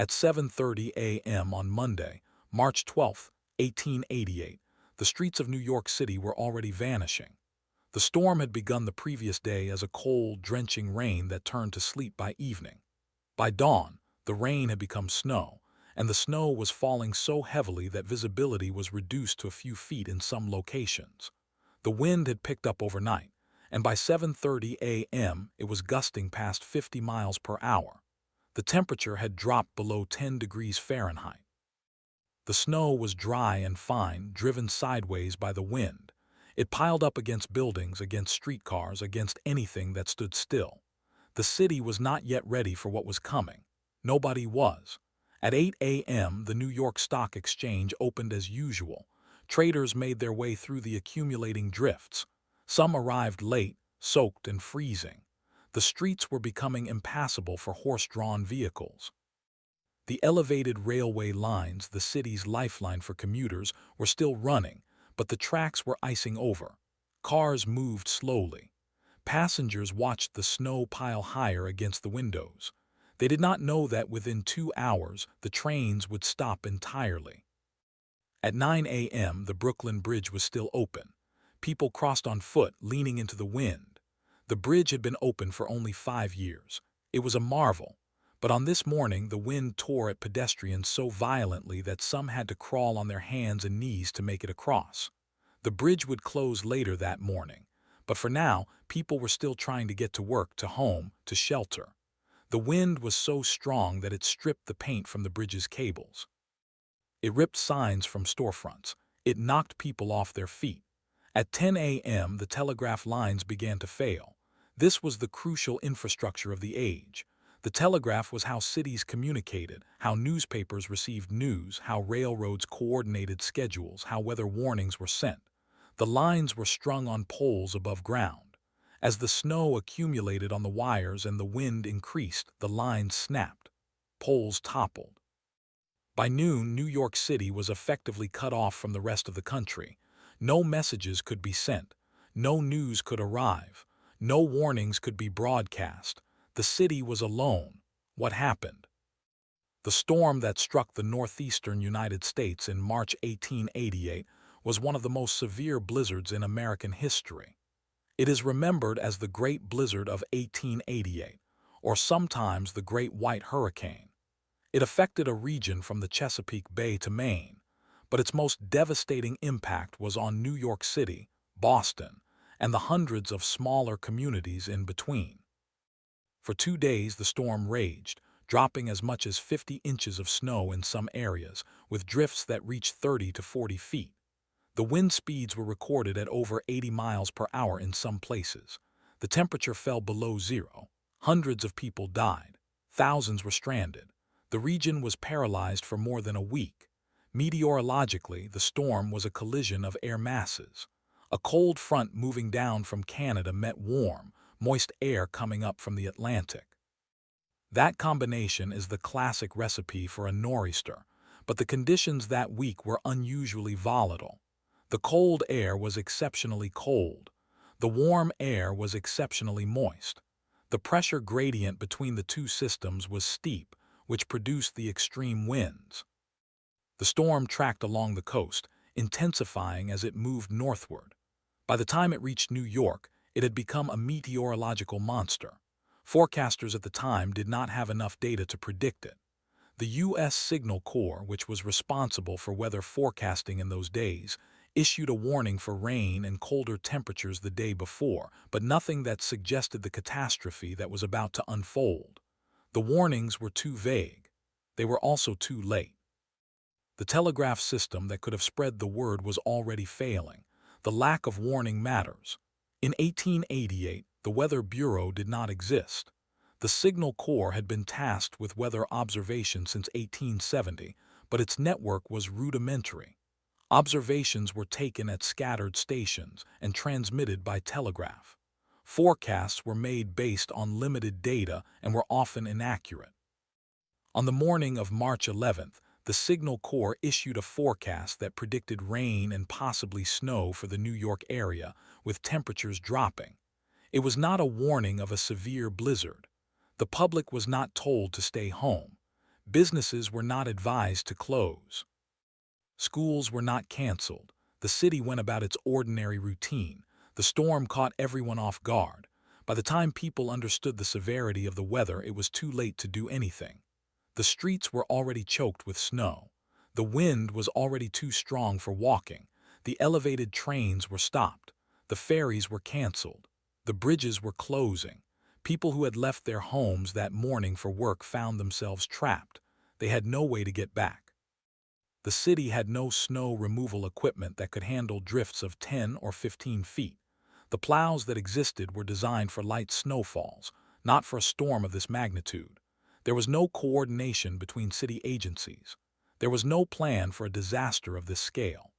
At 7:30 a.m. on Monday, March 12, 1888, the streets of New York City were already vanishing. The storm had begun the previous day as a cold, drenching rain that turned to sleet by evening. By dawn, the rain had become snow, and the snow was falling so heavily that visibility was reduced to a few feet in some locations. The wind had picked up overnight, and by 7:30 a.m. it was gusting past 50 miles per hour. The temperature had dropped below 10 degrees Fahrenheit. The snow was dry and fine, driven sideways by the wind. It piled up against buildings, against streetcars, against anything that stood still. The city was not yet ready for what was coming. Nobody was. At 8 a.m., the New York Stock Exchange opened as usual. Traders made their way through the accumulating drifts. Some arrived late, soaked and freezing. The streets were becoming impassable for horse-drawn vehicles. The elevated railway lines, the city's lifeline for commuters, were still running, but the tracks were icing over. Cars moved slowly. Passengers watched the snow pile higher against the windows. They did not know that within 2 hours the trains would stop entirely. At 9 a.m. the Brooklyn Bridge was still open. People crossed on foot, leaning into the wind. The bridge had been open for only 5 years. It was a marvel. But on this morning the wind tore at pedestrians so violently that some had to crawl on their hands and knees to make it across. The bridge would close later that morning, but for now people were still trying to get to work, to home, to shelter. The wind was so strong that it stripped the paint from the bridge's cables. It ripped signs from storefronts. It knocked people off their feet. At 10 a.m. the telegraph lines began to fail. This was the crucial infrastructure of the age. The telegraph was how cities communicated, how newspapers received news, how railroads coordinated schedules, how weather warnings were sent. The lines were strung on poles above ground. As the snow accumulated on the wires and the wind increased, the lines snapped. Poles toppled. By noon, New York City was effectively cut off from the rest of the country. No messages could be sent. No news could arrive. No warnings could be broadcast. The city was alone. What happened? The storm that struck the northeastern United States in March 1888 was one of the most severe blizzards in American history. It is remembered as the Great Blizzard of 1888, or sometimes the Great White Hurricane. It affected a region from the Chesapeake Bay to Maine, but its most devastating impact was on New York City, Boston, and the hundreds of smaller communities in between. For 2 days the storm raged, dropping as much as 50 inches of snow in some areas, with drifts that reached 30 to 40 feet. The wind speeds were recorded at over 80 miles per hour in some places. The temperature fell below zero. Hundreds of people died. Thousands were stranded. The region was paralyzed for more than a week. Meteorologically, the storm was a collision of air masses. A cold front moving down from Canada met warm, moist air coming up from the Atlantic. That combination is the classic recipe for a nor'easter, but the conditions that week were unusually volatile. The cold air was exceptionally cold. The warm air was exceptionally moist. The pressure gradient between the two systems was steep, which produced the extreme winds. The storm tracked along the coast, intensifying as it moved northward. By the time it reached New York, it had become a meteorological monster. Forecasters at the time did not have enough data to predict it. The U.S. Signal Corps, which was responsible for weather forecasting in those days, issued a warning for rain and colder temperatures the day before, but nothing that suggested the catastrophe that was about to unfold. The warnings were too vague. They were also too late. The telegraph system that could have spread the word was already failing. The lack of warning matters. In 1888, the Weather Bureau did not exist. The Signal Corps had been tasked with weather observation since 1870, but its network was rudimentary. Observations were taken at scattered stations and transmitted by telegraph. Forecasts were made based on limited data and were often inaccurate. On the morning of March 11th, the Signal Corps issued a forecast that predicted rain and possibly snow for the New York area, with temperatures dropping. It was not a warning of a severe blizzard. The public was not told to stay home. Businesses were not advised to close. Schools were not canceled. The city went about its ordinary routine. The storm caught everyone off guard. By the time people understood the severity of the weather, it was too late to do anything. The streets were already choked with snow. The wind was already too strong for walking. The elevated trains were stopped. The ferries were canceled. The bridges were closing. People who had left their homes that morning for work found themselves trapped. They had no way to get back. The city had no snow removal equipment that could handle drifts of 10 or 15 feet. The plows that existed were designed for light snowfalls, not for a storm of this magnitude. There was no coordination between city agencies. There was no plan for a disaster of this scale.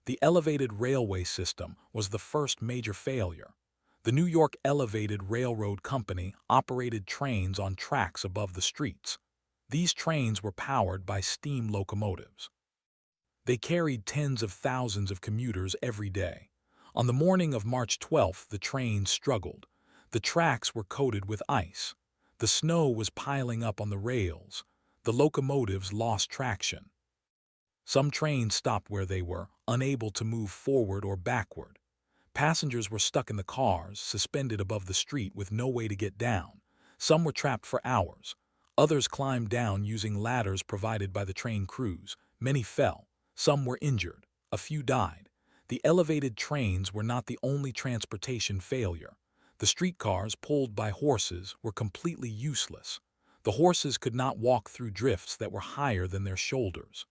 The elevated railway system was the first major failure. The New York Elevated Railroad Company operated trains on tracks above the streets. These trains were powered by steam locomotives. They carried tens of thousands of commuters every day. On the morning of March 12th, the trains struggled. The tracks were coated with ice. The snow was piling up on the rails. The locomotives lost traction. Some trains stopped where they were, unable to move forward or backward. Passengers were stuck in the cars, suspended above the street with no way to get down. Some were trapped for hours. Others climbed down using ladders provided by the train crews. Many fell. Some were injured. A few died. The elevated trains were not the only transportation failure. The streetcars, pulled by horses, were completely useless. The horses could not walk through drifts that were higher than their shoulders.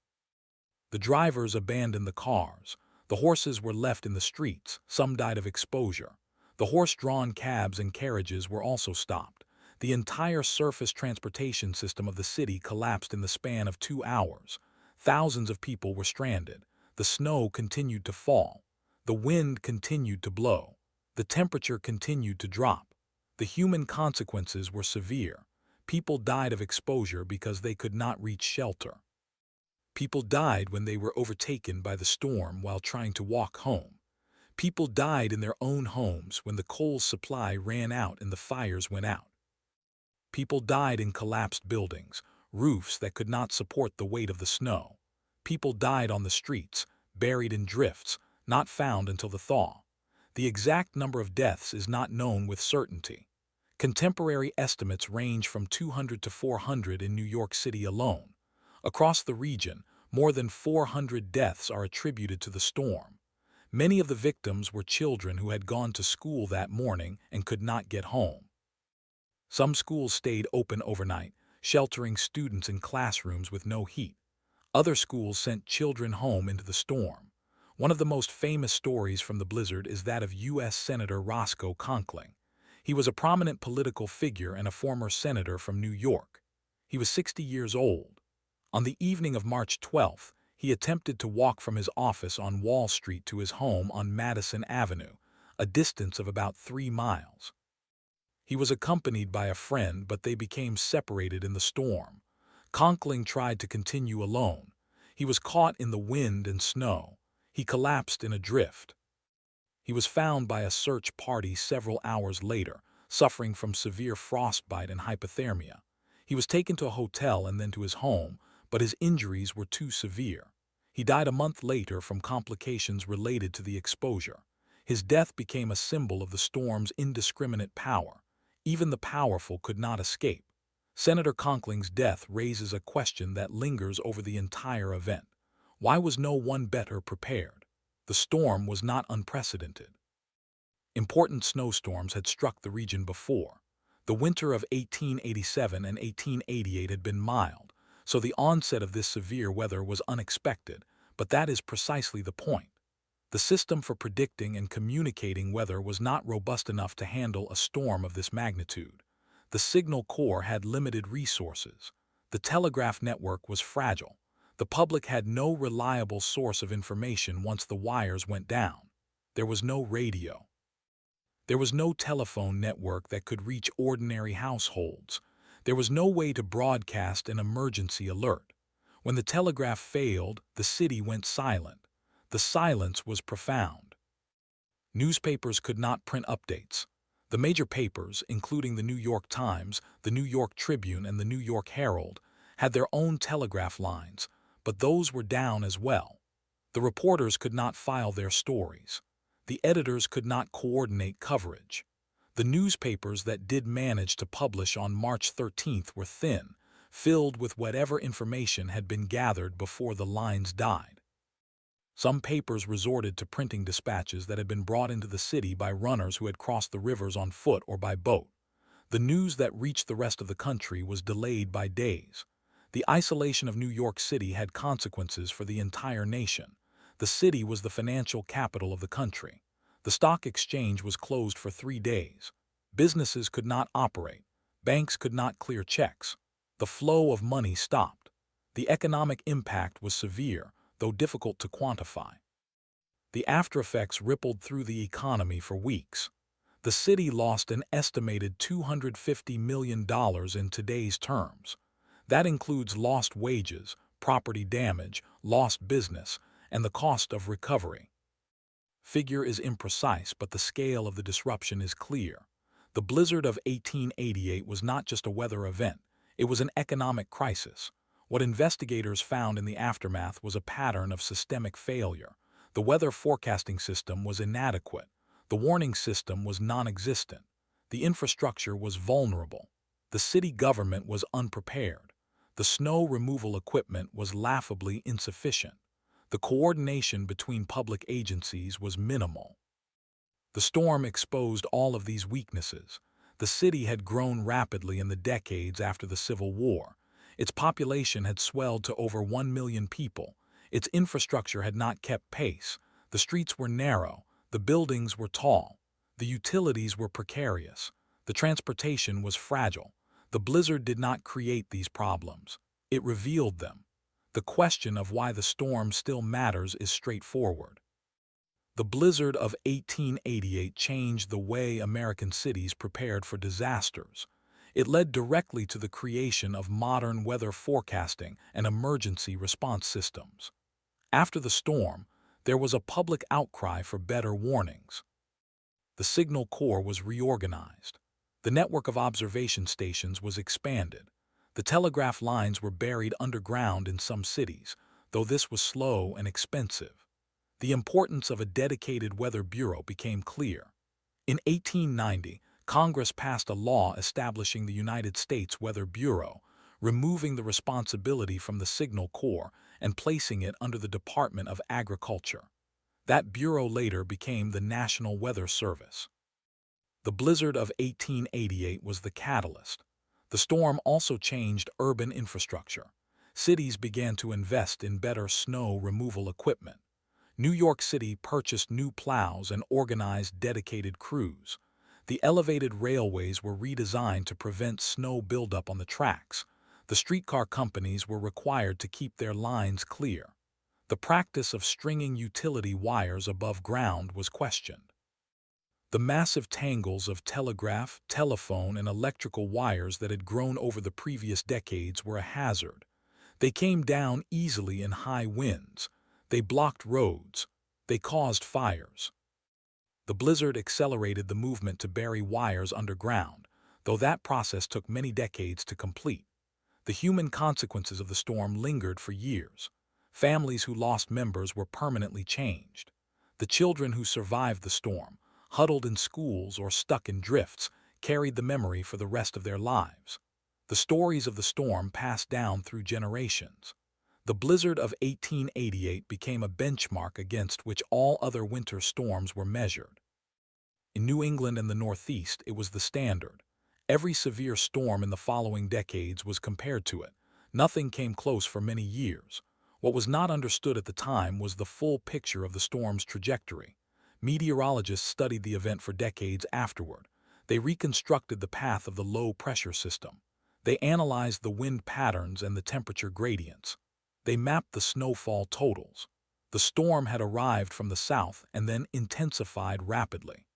The drivers abandoned the cars. The horses were left in the streets. Some died of exposure. The horse-drawn cabs and carriages were also stopped. The entire surface transportation system of the city collapsed in the span of 2 hours. Thousands of people were stranded. The snow continued to fall. The wind continued to blow. The temperature continued to drop. The human consequences were severe. People died of exposure because they could not reach shelter. People died when they were overtaken by the storm while trying to walk home. People died in their own homes when the coal supply ran out and the fires went out. People died in collapsed buildings, roofs that could not support the weight of the snow. People died on the streets, buried in drifts, not found until the thaw. The exact number of deaths is not known with certainty. Contemporary estimates range from 200 to 400 in New York City alone. Across the region, more than 400 deaths are attributed to the storm. Many of the victims were children who had gone to school that morning and could not get home. Some schools stayed open overnight, sheltering students in classrooms with no heat. Other schools sent children home into the storm. One of the most famous stories from the blizzard is that of U.S. Senator Roscoe Conkling. He was a prominent political figure and a former senator from New York. He was 60 years old. On the evening of March 12th, he attempted to walk from his office on Wall Street to his home on Madison Avenue, a distance of about 3 miles. He was accompanied by a friend, but they became separated in the storm. Conkling tried to continue alone. He was caught in the wind and snow. He collapsed in a drift. He was found by a search party several hours later, suffering from severe frostbite and hypothermia. He was taken to a hotel and then to his home, but his injuries were too severe. He died a month later from complications related to the exposure. His death became a symbol of the storm's indiscriminate power. Even the powerful could not escape. Senator Conkling's death raises a question that lingers over the entire event. Why was no one better prepared? The storm was not unprecedented. Important snowstorms had struck the region before. The winter of 1887 and 1888 had been mild, so the onset of this severe weather was unexpected, but that is precisely the point. The system for predicting and communicating weather was not robust enough to handle a storm of this magnitude. The Signal Corps had limited resources. The telegraph network was fragile. The public had no reliable source of information once the wires went down. There was no radio. There was no telephone network that could reach ordinary households. There was no way to broadcast an emergency alert. When the telegraph failed, the city went silent. The silence was profound. Newspapers could not print updates. The major papers, including the New York Times, the New York Tribune, and the New York Herald, had their own telegraph lines, but those were down as well. The reporters could not file their stories. The editors could not coordinate coverage. The newspapers that did manage to publish on March 13th were thin, filled with whatever information had been gathered before the lines died. Some papers resorted to printing dispatches that had been brought into the city by runners who had crossed the rivers on foot or by boat. The news that reached the rest of the country was delayed by days. The isolation of New York City had consequences for the entire nation. The city was the financial capital of the country. The stock exchange was closed for 3 days. Businesses could not operate. Banks could not clear checks. The flow of money stopped. The economic impact was severe, though difficult to quantify. The aftereffects rippled through the economy for weeks. The city lost an estimated $250 million in today's terms. That includes lost wages, property damage, lost business, and the cost of recovery. Figure is imprecise, but the scale of the disruption is clear. The blizzard of 1888 was not just a weather event, it was an economic crisis. What investigators found in the aftermath was a pattern of systemic failure. The weather forecasting system was inadequate. The warning system was non-existent. The infrastructure was vulnerable. The city government was unprepared. The snow removal equipment was laughably insufficient. The coordination between public agencies was minimal. The storm exposed all of these weaknesses. The city had grown rapidly in the decades after the Civil War. Its population had swelled to over 1 million people. Its infrastructure had not kept pace. The streets were narrow. The buildings were tall. The utilities were precarious. The transportation was fragile. The blizzard did not create these problems. It revealed them. The question of why the storm still matters is straightforward. The blizzard of 1888 changed the way American cities prepared for disasters. It led directly to the creation of modern weather forecasting and emergency response systems. After the storm, there was a public outcry for better warnings. The Signal Corps was reorganized. The network of observation stations was expanded. The telegraph lines were buried underground in some cities, though this was slow and expensive. The importance of a dedicated weather bureau became clear. In 1890, Congress passed a law establishing the United States Weather Bureau, removing the responsibility from the Signal Corps and placing it under the Department of Agriculture. That bureau later became the National Weather Service. The blizzard of 1888 was the catalyst. The storm also changed urban infrastructure. Cities began to invest in better snow removal equipment. New York City purchased new plows and organized dedicated crews. The elevated railways were redesigned to prevent snow buildup on the tracks. The streetcar companies were required to keep their lines clear. The practice of stringing utility wires above ground was questioned. The massive tangles of telegraph, telephone, and electrical wires that had grown over the previous decades were a hazard. They came down easily in high winds. They blocked roads. They caused fires. The blizzard accelerated the movement to bury wires underground, though that process took many decades to complete. The human consequences of the storm lingered for years. Families who lost members were permanently changed. The children who survived the storm, huddled in schools or stuck in drifts, carried the memory for the rest of their lives. The stories of the storm passed down through generations. The blizzard of 1888 became a benchmark against which all other winter storms were measured. In New England and the Northeast, it was the standard. Every severe storm in the following decades was compared to it. Nothing came close for many years. What was not understood at the time was the full picture of the storm's trajectory. Meteorologists studied the event for decades afterward. They reconstructed the path of the low-pressure system. They analyzed the wind patterns and the temperature gradients. They mapped the snowfall totals. The storm had arrived from the south and then intensified rapidly.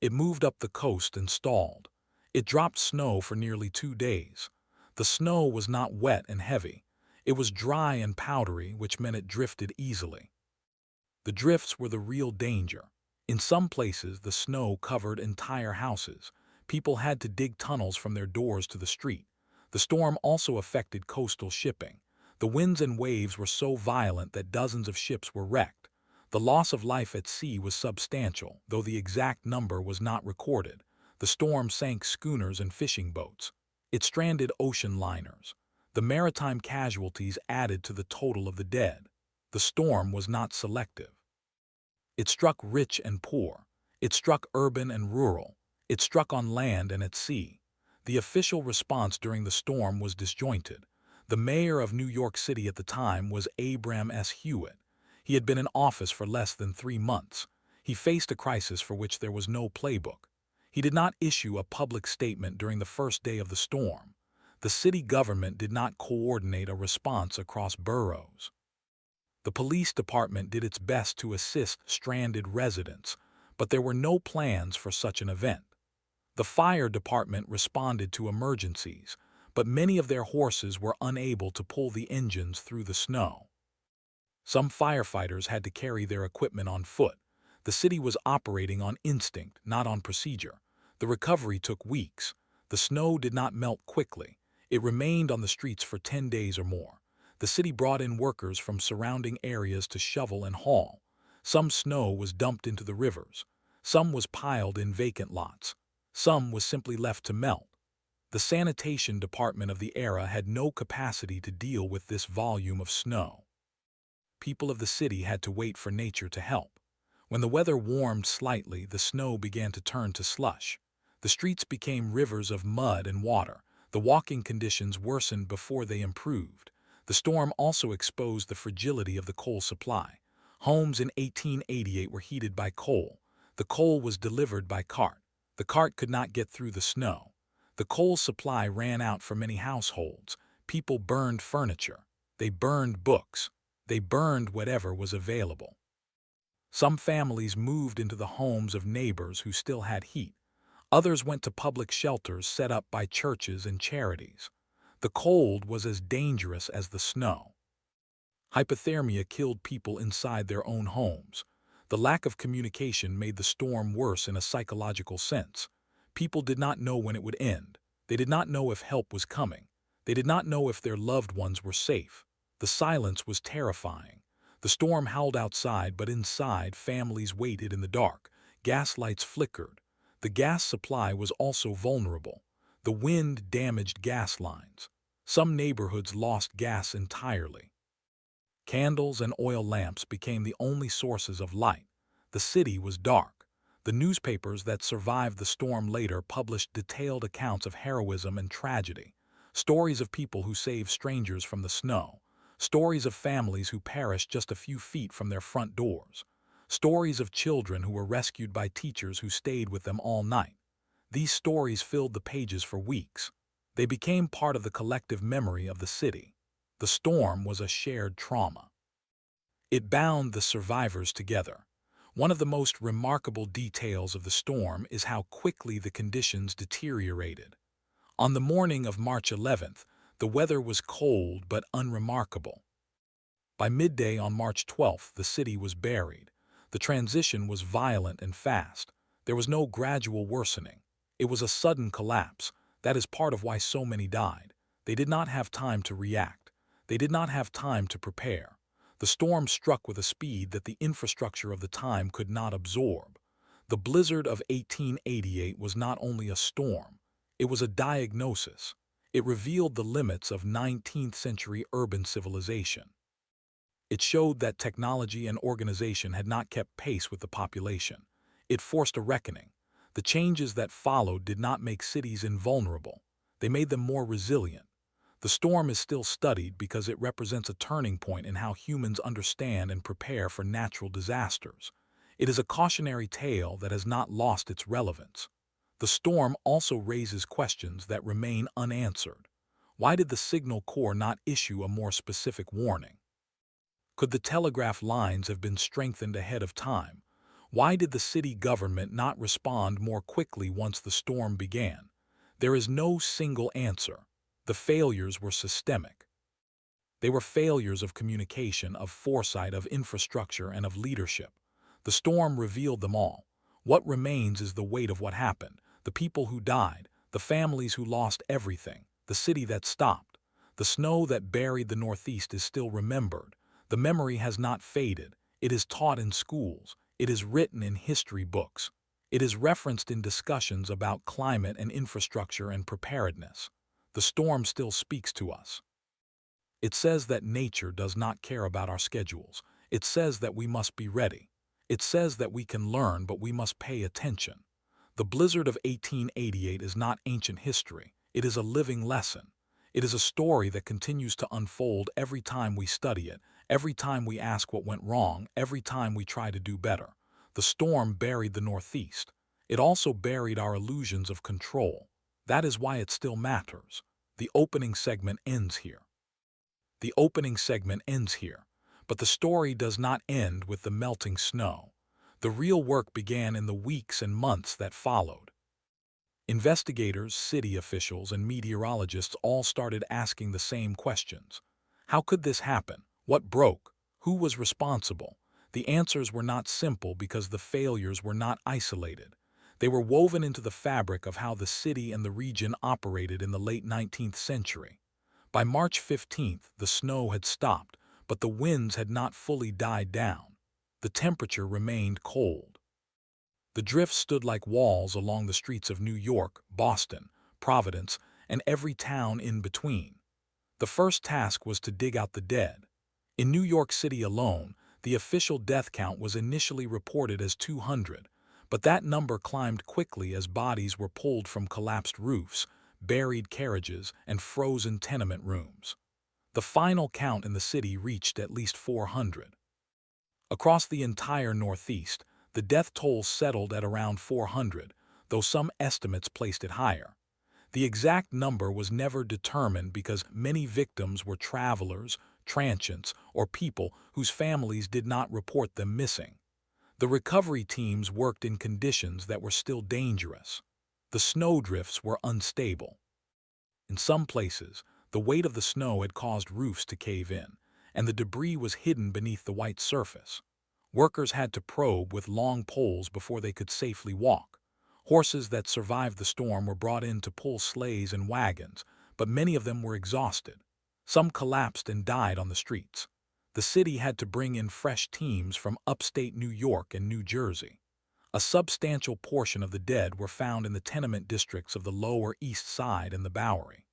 It moved up the coast and stalled. It dropped snow for nearly 2 days. The snow was not wet and heavy. It was dry and powdery, which meant it drifted easily. The drifts were the real danger. In some places, the snow covered entire houses. People had to dig tunnels from their doors to the street. The storm also affected coastal shipping. The winds and waves were so violent that dozens of ships were wrecked. The loss of life at sea was substantial, though the exact number was not recorded. The storm sank schooners and fishing boats. It stranded ocean liners. The maritime casualties added to the total of the dead. The storm was not selective. It struck rich and poor. It struck urban and rural. It struck on land and at sea. The official response during the storm was disjointed. The mayor of New York City at the time was Abram S. Hewitt. He had been in office for less than 3 months. He faced a crisis for which there was no playbook. He did not issue a public statement during the first day of the storm. The city government did not coordinate a response across boroughs. The police department did its best to assist stranded residents, but there were no plans for such an event. The fire department responded to emergencies, but many of their horses were unable to pull the engines through the snow. Some firefighters had to carry their equipment on foot. The city was operating on instinct, not on procedure. The recovery took weeks. The snow did not melt quickly. It remained on the streets for 10 days or more. The city brought in workers from surrounding areas to shovel and haul. Some snow was dumped into the rivers. Some was piled in vacant lots. Some was simply left to melt. The sanitation department of the era had no capacity to deal with this volume of snow. People of the city had to wait for nature to help. When the weather warmed slightly, the snow began to turn to slush. The streets became rivers of mud and water. The walking conditions worsened before they improved. The storm also exposed the fragility of the coal supply. Homes in 1888 were heated by coal. The coal was delivered by cart. The cart could not get through the snow. The coal supply ran out for many households. People burned furniture. They burned books. They burned whatever was available. Some families moved into the homes of neighbors who still had heat. Others went to public shelters set up by churches and charities. The cold was as dangerous as the snow. Hypothermia killed people inside their own homes. The lack of communication made the storm worse in a psychological sense. People did not know when it would end. They did not know if help was coming. They did not know if their loved ones were safe. The silence was terrifying. The storm howled outside, but inside, families waited in the dark. Gas lights flickered. The gas supply was also vulnerable. The wind damaged gas lines. Some neighborhoods lost gas entirely. Candles and oil lamps became the only sources of light. The city was dark. The newspapers that survived the storm later published detailed accounts of heroism and tragedy. Stories of people who saved strangers from the snow. Stories of families who perished just a few feet from their front doors. Stories of children who were rescued by teachers who stayed with them all night. These stories filled the pages for weeks. They became part of the collective memory of the city. The storm was a shared trauma. It bound the survivors together. One of the most remarkable details of the storm is how quickly the conditions deteriorated. On the morning of March 11th, the weather was cold but unremarkable. By midday on March 12th, the city was buried. The transition was violent and fast. There was no gradual worsening. It was a sudden collapse. That is part of why so many died. They did not have time to react. They did not have time to prepare. The storm struck with a speed that the infrastructure of the time could not absorb. The blizzard of 1888 was not only a storm, it was a diagnosis. It revealed the limits of 19th century urban civilization. It showed that technology and organization had not kept pace with the population. It forced a reckoning. The changes that followed did not make cities invulnerable. They made them more resilient. The storm is still studied because it represents a turning point in how humans understand and prepare for natural disasters. It is a cautionary tale that has not lost its relevance. The storm also raises questions that remain unanswered. Why did the Signal Corps not issue a more specific warning? Could the telegraph lines have been strengthened ahead of time? Why did the city government not respond more quickly once the storm began? There is no single answer. The failures were systemic. They were failures of communication, of foresight, of infrastructure, and of leadership. The storm revealed them all. What remains is the weight of what happened, the people who died, the families who lost everything, the city that stopped. The snow that buried the Northeast is still remembered. The memory has not faded. It is taught in schools. It is written in history books. It is referenced in discussions about climate and infrastructure and preparedness. The storm still speaks to us. It says that nature does not care about our schedules. It says that we must be ready. It says that we can learn, but we must pay attention. The blizzard of 1888 is not ancient history. It is a living lesson. It is a story that continues to unfold every time we study it, every time we ask what went wrong, every time we try to do better. The storm buried the Northeast. It also buried our illusions of control. That is why it still matters. The opening segment ends here. The opening segment ends here, but the story does not end with the melting snow. The real work began in the weeks and months that followed. Investigators, city officials, and meteorologists all started asking the same questions. How could this happen? What broke? Who was responsible? The answers were not simple because the failures were not isolated. They were woven into the fabric of how the city and the region operated in the late 19th century. By March 15th, the snow had stopped, but the winds had not fully died down. The temperature remained cold. The drifts stood like walls along the streets of New York, Boston, Providence, and every town in between. The first task was to dig out the dead. In New York City alone, the official death count was initially reported as 200, but that number climbed quickly as bodies were pulled from collapsed roofs, buried carriages, and frozen tenement rooms. The final count in the city reached at least 400. Across the entire Northeast, the death toll settled at around 400, though some estimates placed it higher. The exact number was never determined because many victims were travelers, transients, or people whose families did not report them missing. The recovery teams worked in conditions that were still dangerous. The snowdrifts were unstable. In some places, the weight of the snow had caused roofs to cave in, and the debris was hidden beneath the white surface. Workers had to probe with long poles before they could safely walk. Horses that survived the storm were brought in to pull sleighs and wagons, but many of them were exhausted. Some collapsed and died on the streets. The city had to bring in fresh teams from upstate New York and New Jersey. A substantial portion of the dead were found in the tenement districts of the Lower East Side and the Bowery.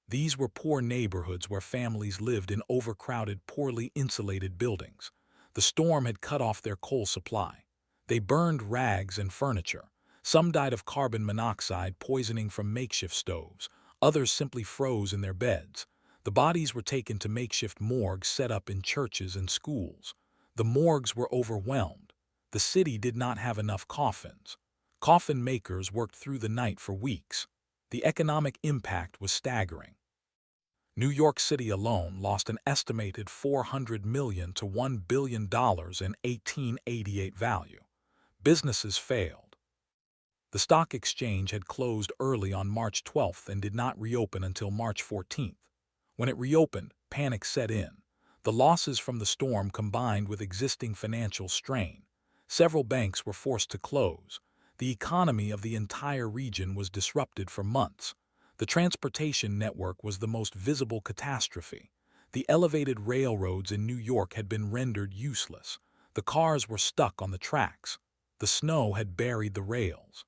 These were poor neighborhoods where families lived in overcrowded, poorly insulated buildings. The storm had cut off their coal supply. They burned rags and furniture. Some died of carbon monoxide poisoning from makeshift stoves. Others simply froze in their beds. The bodies were taken to makeshift morgues set up in churches and schools. The morgues were overwhelmed. The city did not have enough coffins. Coffin makers worked through the night for weeks. The economic impact was staggering. New York City alone lost an estimated $400 million to $1 billion in 1888 value. Businesses failed. The stock exchange had closed early on March 12th and did not reopen until March 14th. When it reopened, panic set in. The losses from the storm combined with existing financial strain. Several banks were forced to close. The economy of the entire region was disrupted for months. The transportation network was the most visible catastrophe. The elevated railroads in New York had been rendered useless. The cars were stuck on the tracks. The snow had buried the rails.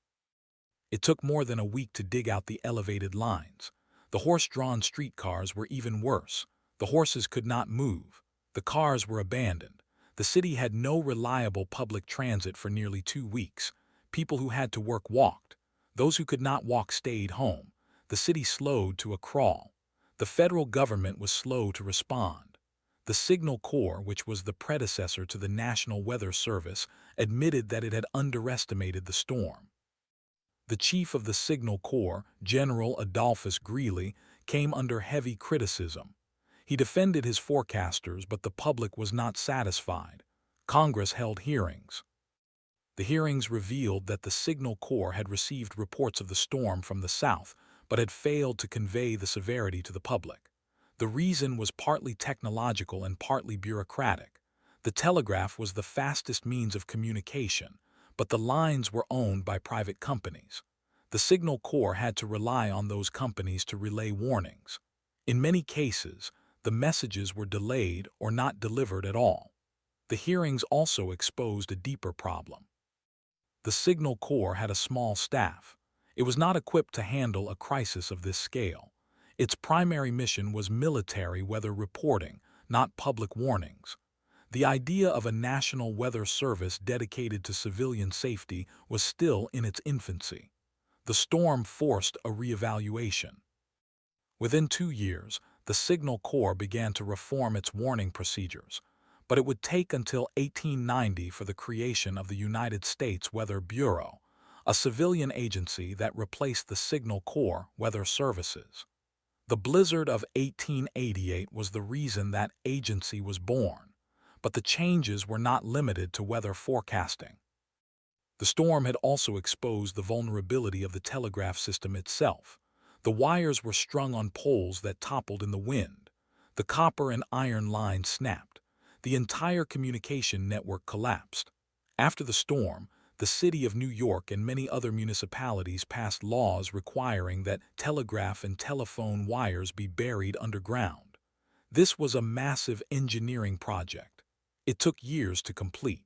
It took more than a week to dig out the elevated lines. The horse-drawn streetcars were even worse. The horses could not move. The cars were abandoned. The city had no reliable public transit for nearly 2 weeks. People who had to work walked. Those who could not walk stayed home. The city slowed to a crawl. The federal government was slow to respond. The Signal Corps, which was the predecessor to the National Weather Service, admitted that it had underestimated the storm. The chief of the Signal Corps, General Adolphus Greely, came under heavy criticism. He defended his forecasters, but the public was not satisfied. Congress held hearings. The hearings revealed that the Signal Corps had received reports of the storm from the south, but had failed to convey the severity to the public. The reason was partly technological and partly bureaucratic. The telegraph was the fastest means of communication, but the lines were owned by private companies. The The Signal Corps had to rely on those companies to relay warnings. In many cases, the messages were delayed or not delivered at all. The hearings also exposed a deeper problem. The Signal Corps had a small staff. It was not equipped to handle a crisis of this scale. Its primary mission was military weather reporting, not public warnings. The idea of a national weather service dedicated to civilian safety was still in its infancy. The storm forced a reevaluation. Within 2 years, the Signal Corps began to reform its warning procedures, but it would take until 1890 for the creation of the United States Weather Bureau, a civilian agency that replaced the Signal Corps Weather Services. The blizzard of 1888 was the reason that agency was born, but the changes were not limited to weather forecasting. The storm had also exposed the vulnerability of the telegraph system itself. The wires were strung on poles that toppled in the wind. The copper and iron lines snapped. The entire communication network collapsed. After the storm, the city of New York and many other municipalities passed laws requiring that telegraph and telephone wires be buried underground. This was a massive engineering project. It took years to complete.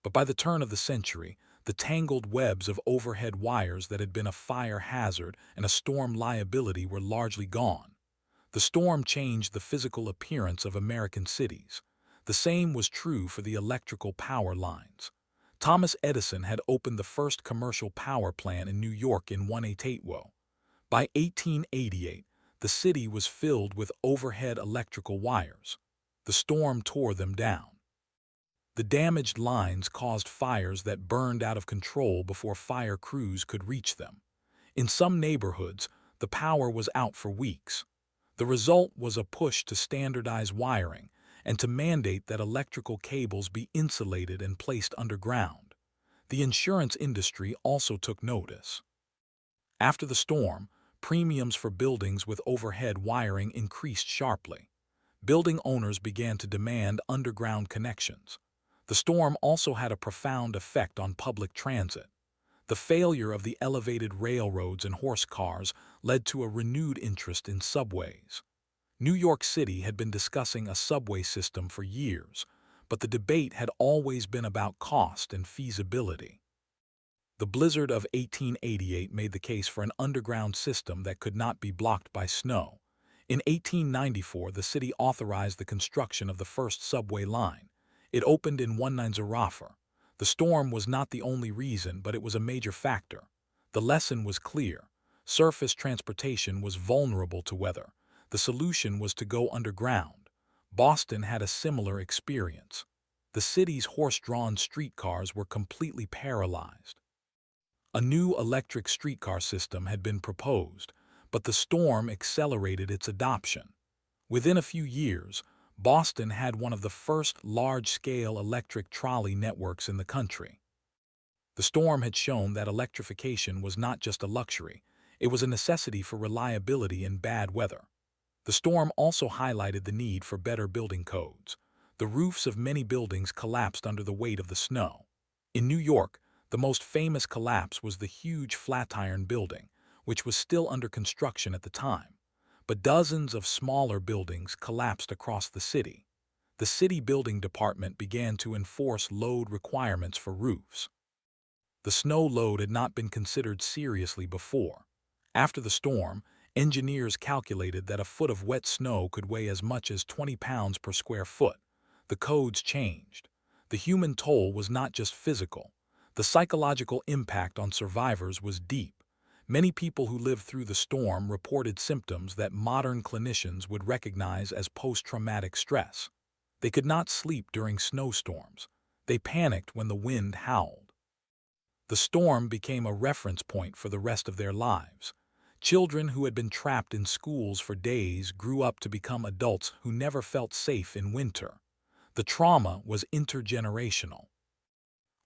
But by the turn of the century, the tangled webs of overhead wires that had been a fire hazard and a storm liability were largely gone. The storm changed the physical appearance of American cities. The same was true for the electrical power lines. Thomas Edison had opened the first commercial power plant in New York in 1888. By 1888, the city was filled with overhead electrical wires. The storm tore them down. The damaged lines caused fires that burned out of control before fire crews could reach them. In some neighborhoods, the power was out for weeks. The result was a push to standardize wiring and to mandate that electrical cables be insulated and placed underground. The insurance industry also took notice. After the storm, premiums for buildings with overhead wiring increased sharply. Building owners began to demand underground connections. The storm also had a profound effect on public transit. The failure of the elevated railroads and horse cars led to a renewed interest in subways. New York City had been discussing a subway system for years, but the debate had always been about cost and feasibility. The blizzard of 1888 made the case for an underground system that could not be blocked by snow. In 1894, the city authorized the construction of the first subway line. It opened in 1904. The storm was not the only reason, but it was a major factor. The lesson was clear. Surface transportation was vulnerable to weather. The solution was to go underground. Boston had a similar experience. The city's horse-drawn streetcars were completely paralyzed. A new electric streetcar system had been proposed, but the storm accelerated its adoption. Within a few years, Boston had one of the first large-scale electric trolley networks in the country. The storm had shown that electrification was not just a luxury, it was a necessity for reliability in bad weather. The storm also highlighted the need for better building codes. The roofs of many buildings collapsed under the weight of the snow. In New York, the most famous collapse was the huge Flatiron Building, which was still under construction at the time. But dozens of smaller buildings collapsed across the city. The city building department began to enforce load requirements for roofs. The snow load had not been considered seriously before. After the storm, engineers calculated that a foot of wet snow could weigh as much as 20 pounds per square foot. The codes changed. The human toll was not just physical. The psychological impact on survivors was deep. Many people who lived through the storm reported symptoms that modern clinicians would recognize as post-traumatic stress. They could not sleep during snowstorms. They panicked when the wind howled. The storm became a reference point for the rest of their lives. Children who had been trapped in schools for days grew up to become adults who never felt safe in winter. The trauma was intergenerational.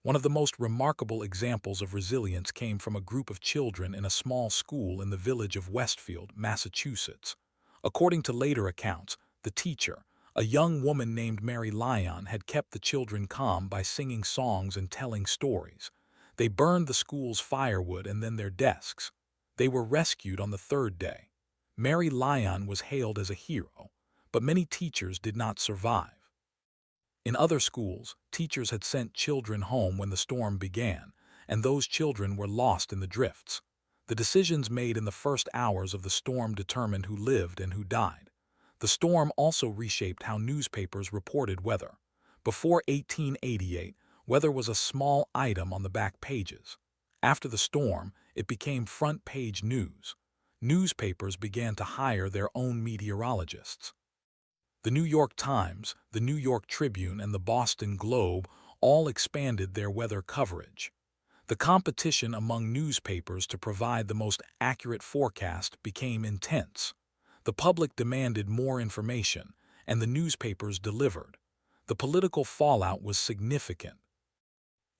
One of the most remarkable examples of resilience came from a group of children in a small school in the village of Westfield, Massachusetts. According to later accounts, the teacher, a young woman named Mary Lyon, had kept the children calm by singing songs and telling stories. They burned the school's firewood and then their desks. They were rescued on the third day. Mary Lyon was hailed as a hero, but many teachers did not survive. In other schools, teachers had sent children home when the storm began, and those children were lost in the drifts. The decisions made in the first hours of the storm determined who lived and who died. The storm also reshaped how newspapers reported weather. Before 1888, weather was a small item on the back pages. After the storm, it became front-page news. Newspapers began to hire their own meteorologists. The New York Times, the New York Tribune, and the Boston Globe all expanded their weather coverage. The competition among newspapers to provide the most accurate forecast became intense. The public demanded more information, and the newspapers delivered. The political fallout was significant.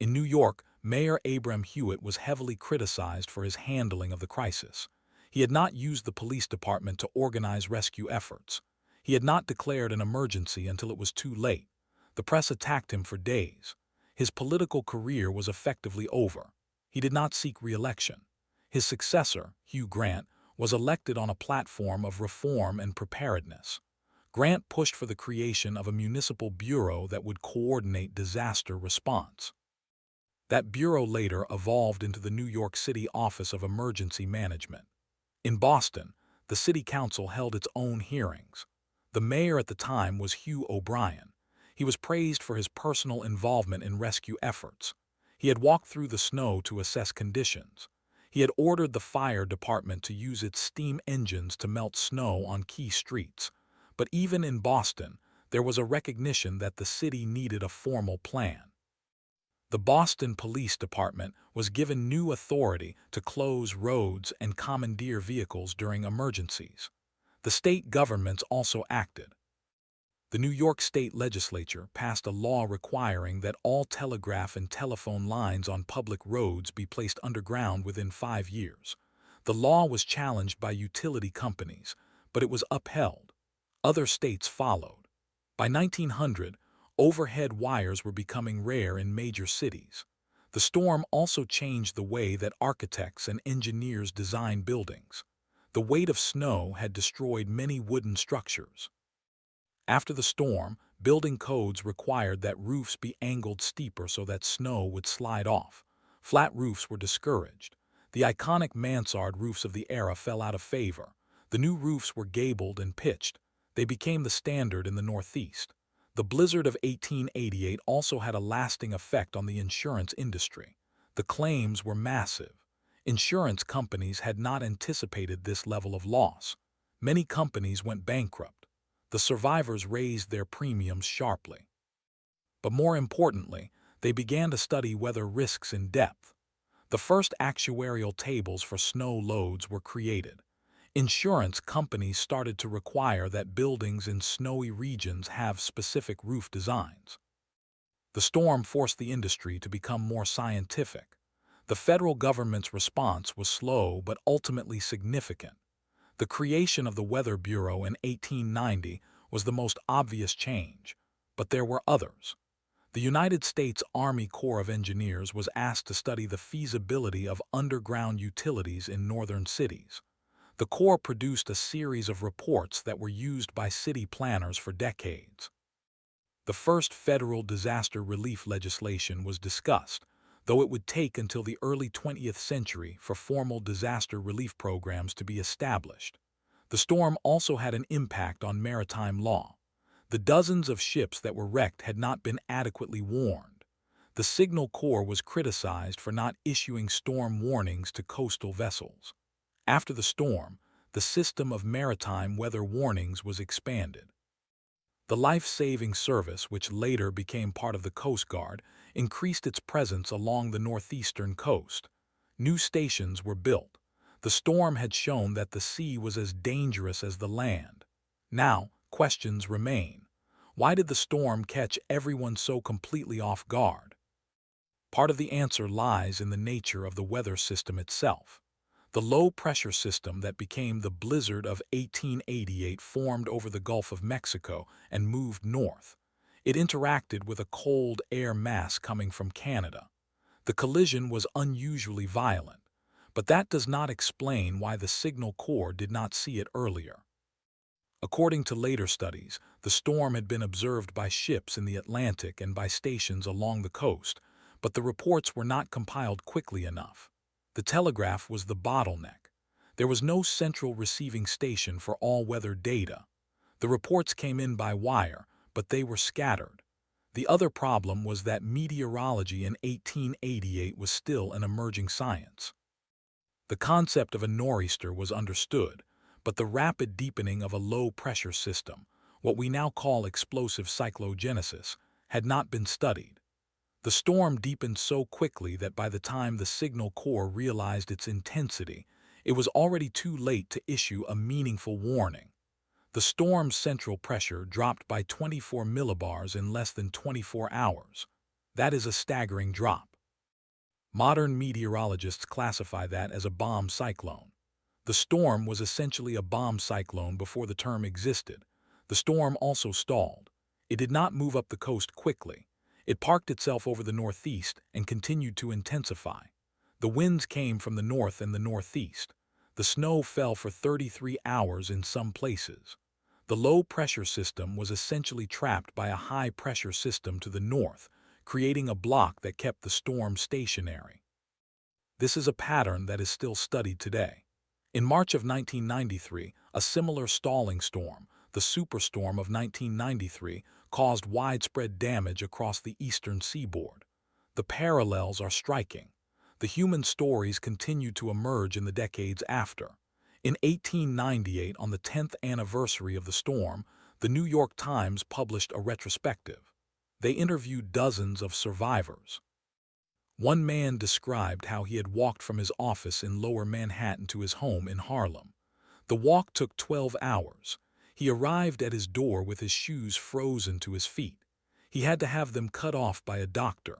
In New York, Mayor Abram Hewitt was heavily criticized for his handling of the crisis. He had not used the police department to organize rescue efforts. He had not declared an emergency until it was too late. The press attacked him for days. His political career was effectively over. He did not seek re-election. His successor, Hugh Grant, was elected on a platform of reform and preparedness. Grant pushed for the creation of a municipal bureau that would coordinate disaster response. That bureau later evolved into the New York City Office of Emergency Management. In Boston, the city council held its own hearings. The mayor at the time was Hugh O'Brien. He was praised for his personal involvement in rescue efforts. He had walked through the snow to assess conditions. He had ordered the fire department to use its steam engines to melt snow on key streets. But even in Boston, there was a recognition that the city needed a formal plan. The Boston Police Department was given new authority to close roads and commandeer vehicles during emergencies. The state governments also acted. The New York State Legislature passed a law requiring that all telegraph and telephone lines on public roads be placed underground within 5 years. The law was challenged by utility companies, but it was upheld. Other states followed. By 1900, overhead wires were becoming rare in major cities. The storm also changed the way that architects and engineers design buildings. The weight of snow had destroyed many wooden structures. After the storm, building codes required that roofs be angled steeper so that snow would slide off. Flat roofs were discouraged. The iconic mansard roofs of the era fell out of favor. The new roofs were gabled and pitched. They became the standard in the Northeast. The blizzard of 1888 also had a lasting effect on the insurance industry. The claims were massive. Insurance companies had not anticipated this level of loss. Many companies went bankrupt. The survivors raised their premiums sharply. But more importantly, they began to study weather risks in depth. The first actuarial tables for snow loads were created. Insurance companies started to require that buildings in snowy regions have specific roof designs. The storm forced the industry to become more scientific. The federal government's response was slow but ultimately significant. The creation of the Weather Bureau in 1890 was the most obvious change, but there were others. The United States Army Corps of Engineers was asked to study the feasibility of underground utilities in northern cities. The Corps produced a series of reports that were used by city planners for decades. The first federal disaster relief legislation was discussed, though it would take until the early 20th century for formal disaster relief programs to be established. The storm also had an impact on maritime law. The dozens of ships that were wrecked had not been adequately warned. The Signal Corps was criticized for not issuing storm warnings to coastal vessels. After the storm, the system of maritime weather warnings was expanded. The life-saving service, which later became part of the Coast Guard, increased its presence along the northeastern coast. New stations were built. The storm had shown that the sea was as dangerous as the land. Now, questions remain. Why did the storm catch everyone so completely off guard? Part of the answer lies in the nature of the weather system itself. The low-pressure system that became the blizzard of 1888 formed over the Gulf of Mexico and moved north. It interacted with a cold air mass coming from Canada. The collision was unusually violent, but that does not explain why the signal corps did not see it earlier. According to later studies, the storm had been observed by ships in the Atlantic and by stations along the coast, but the reports were not compiled quickly enough. The telegraph was the bottleneck. There was no central receiving station for all-weather data. The reports came in by wire, but they were scattered. The other problem was that meteorology in 1888 was still an emerging science. The concept of a nor'easter was understood, but the rapid deepening of a low-pressure system, what we now call explosive cyclogenesis, had not been studied. The storm deepened so quickly that by the time the signal corps realized its intensity, it was already too late to issue a meaningful warning. The storm's central pressure dropped by 24 millibars in less than 24 hours. That is a staggering drop. Modern meteorologists classify that as a bomb cyclone. The storm was essentially a bomb cyclone before the term existed. The storm also stalled. It did not move up the coast quickly. It parked itself over the Northeast and continued to intensify. The winds came from the north and the northeast. The snow fell for 33 hours in some places. The low-pressure system was essentially trapped by a high-pressure system to the north, creating a block that kept the storm stationary. This is a pattern that is still studied today. In March of 1993, a similar stalling storm, the superstorm of 1993, caused widespread damage across the eastern seaboard. The parallels are striking. The human stories continued to emerge in the decades after. In 1898, on the 10th anniversary of the storm, the New York Times published a retrospective. They interviewed dozens of survivors. One man described how he had walked from his office in Lower Manhattan to his home in Harlem. The walk took 12 hours. He arrived at his door with his shoes frozen to his feet. He had to have them cut off by a doctor.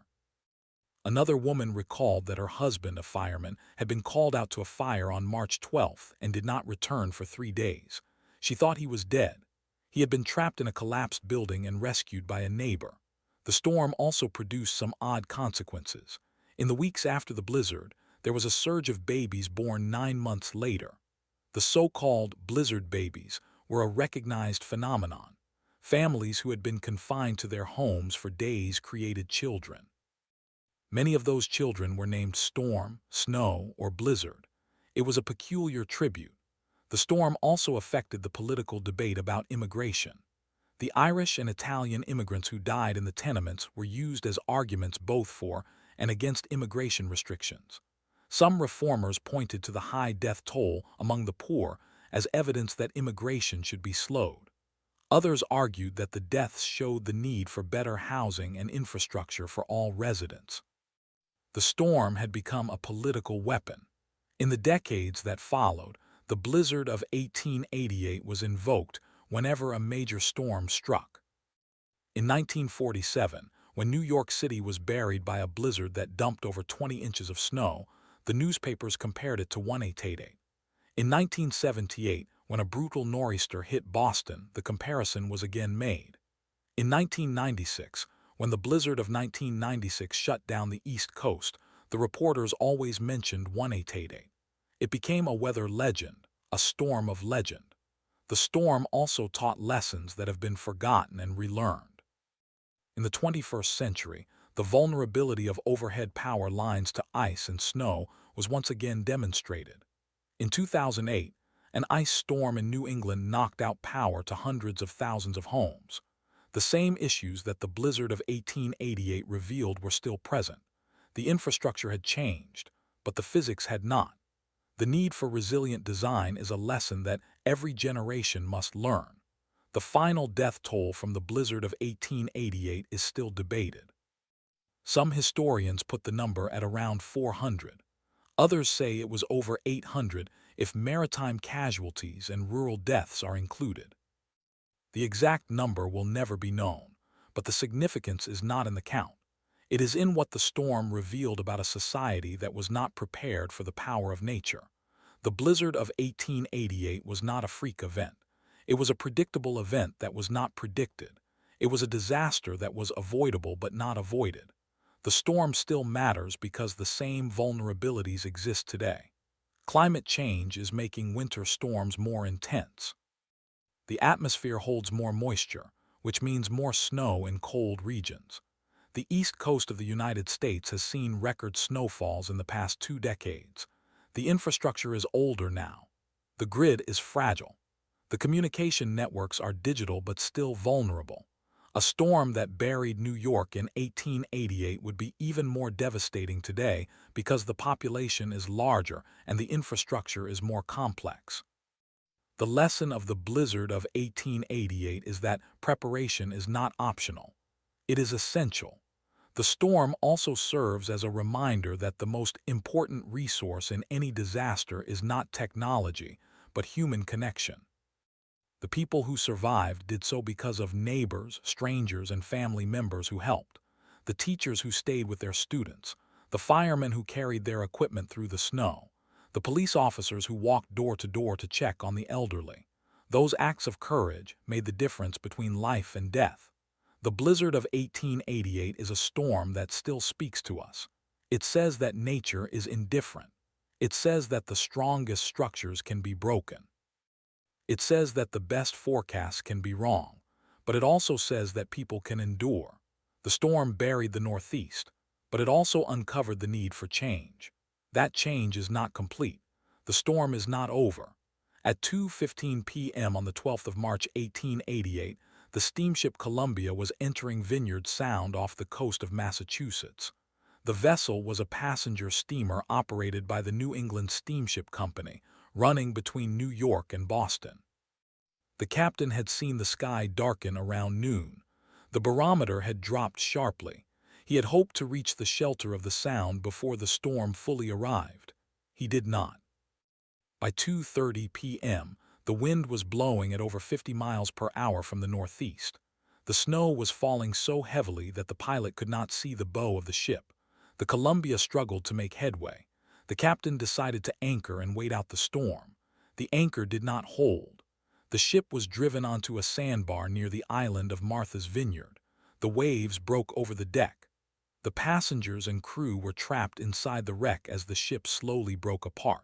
Another woman recalled that her husband, a fireman, had been called out to a fire on March 12th and did not return for 3 days. She thought he was dead. He had been trapped in a collapsed building and rescued by a neighbor. The storm also produced some odd consequences. In the weeks after the blizzard, there was a surge of babies born 9 months later. The so-called blizzard babies were a recognized phenomenon. Families who had been confined to their homes for days created children. Many of those children were named Storm, Snow, or Blizzard. It was a peculiar tribute. The storm also affected the political debate about immigration. The Irish and Italian immigrants who died in the tenements were used as arguments both for and against immigration restrictions. Some reformers pointed to the high death toll among the poor as evidence that immigration should be slowed. Others argued that the deaths showed the need for better housing and infrastructure for all residents. The storm had become a political weapon. In the decades that followed, the blizzard of 1888 was invoked whenever a major storm struck. In 1947, when New York City was buried by a blizzard that dumped over 20 inches of snow, the newspapers compared it to 1888. In 1978, when a brutal nor'easter hit Boston, the comparison was again made. In 1996, when the blizzard of 1996 shut down the East Coast, the reporters always mentioned 1888. It became a weather legend, a storm of legend. The storm also taught lessons that have been forgotten and relearned. In the 21st century, the vulnerability of overhead power lines to ice and snow was once again demonstrated. In 2008, an ice storm in New England knocked out power to hundreds of thousands of homes. The same issues that the blizzard of 1888 revealed were still present. The infrastructure had changed, but the physics had not. The need for resilient design is a lesson that every generation must learn. The final death toll from the blizzard of 1888 is still debated. Some historians put the number at around 400. Others say it was over 800 if maritime casualties and rural deaths are included. The exact number will never be known, but the significance is not in the count. It is in what the storm revealed about a society that was not prepared for the power of nature. The blizzard of 1888 was not a freak event. It was a predictable event that was not predicted. It was a disaster that was avoidable but not avoided. The storm still matters because the same vulnerabilities exist today. Climate change is making winter storms more intense. The atmosphere holds more moisture, which means more snow in cold regions. The east coast of the United States has seen record snowfalls in the past 2 decades. The infrastructure is older now. The grid is fragile. The communication networks are digital but still vulnerable. A storm that buried New York in 1888 would be even more devastating today because the population is larger and the infrastructure is more complex. The lesson of the blizzard of 1888 is that preparation is not optional. It is essential. The storm also serves as a reminder that the most important resource in any disaster is not technology, but human connection. The people who survived did so because of neighbors, strangers, and family members who helped, the teachers who stayed with their students, the firemen who carried their equipment through the snow, the police officers who walked door to door to check on the elderly. Those acts of courage made the difference between life and death. The blizzard of 1888 is a storm that still speaks to us. It says that nature is indifferent. It says that the strongest structures can be broken. It says that the best forecasts can be wrong, but it also says that people can endure. The storm buried the Northeast, but it also uncovered the need for change. That change is not complete. The storm is not over. At 2:15 p.m. on the 12th of March 1888, the steamship Columbia was entering Vineyard Sound off the coast of Massachusetts. The vessel was a passenger steamer operated by the New England Steamship Company, running between New York and Boston. The captain had seen the sky darken around noon. The barometer had dropped sharply. He had hoped to reach the shelter of the Sound before the storm fully arrived. He did not. By 2:30 p.m., the wind was blowing at over 50 miles per hour from the northeast. The snow was falling so heavily that the pilot could not see the bow of the ship. The Columbia struggled to make headway. The captain decided to anchor and wait out the storm. The anchor did not hold. The ship was driven onto a sandbar near the island of Martha's Vineyard. The waves broke over the deck. The passengers and crew were trapped inside the wreck as the ship slowly broke apart.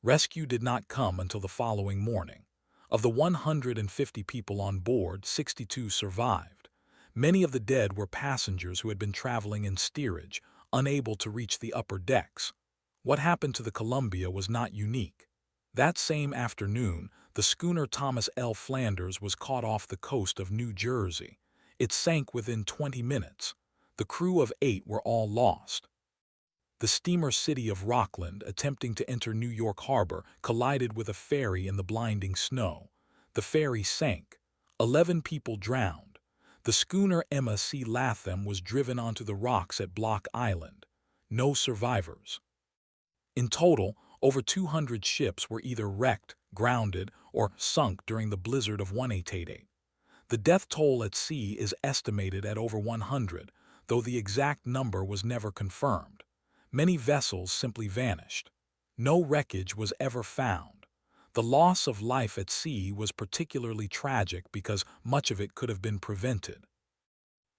Rescue did not come until the following morning. Of the 150 people on board, 62 survived. Many of the dead were passengers who had been traveling in steerage, unable to reach the upper decks. What happened to the Columbia was not unique. That same afternoon, the schooner Thomas L. Flanders was caught off the coast of New Jersey. It sank within 20 minutes. The crew of 8 were all lost. The steamer City of Rockland, attempting to enter New York Harbor, collided with a ferry in the blinding snow. The ferry sank. 11 people drowned. The schooner Emma C. Latham was driven onto the rocks at Block Island. No survivors. In total, over 200 ships were either wrecked, grounded, or sunk during the blizzard of 1888. The death toll at sea is estimated at over 100, though the exact number was never confirmed. Many vessels simply vanished. No wreckage was ever found. The loss of life at sea was particularly tragic because much of it could have been prevented.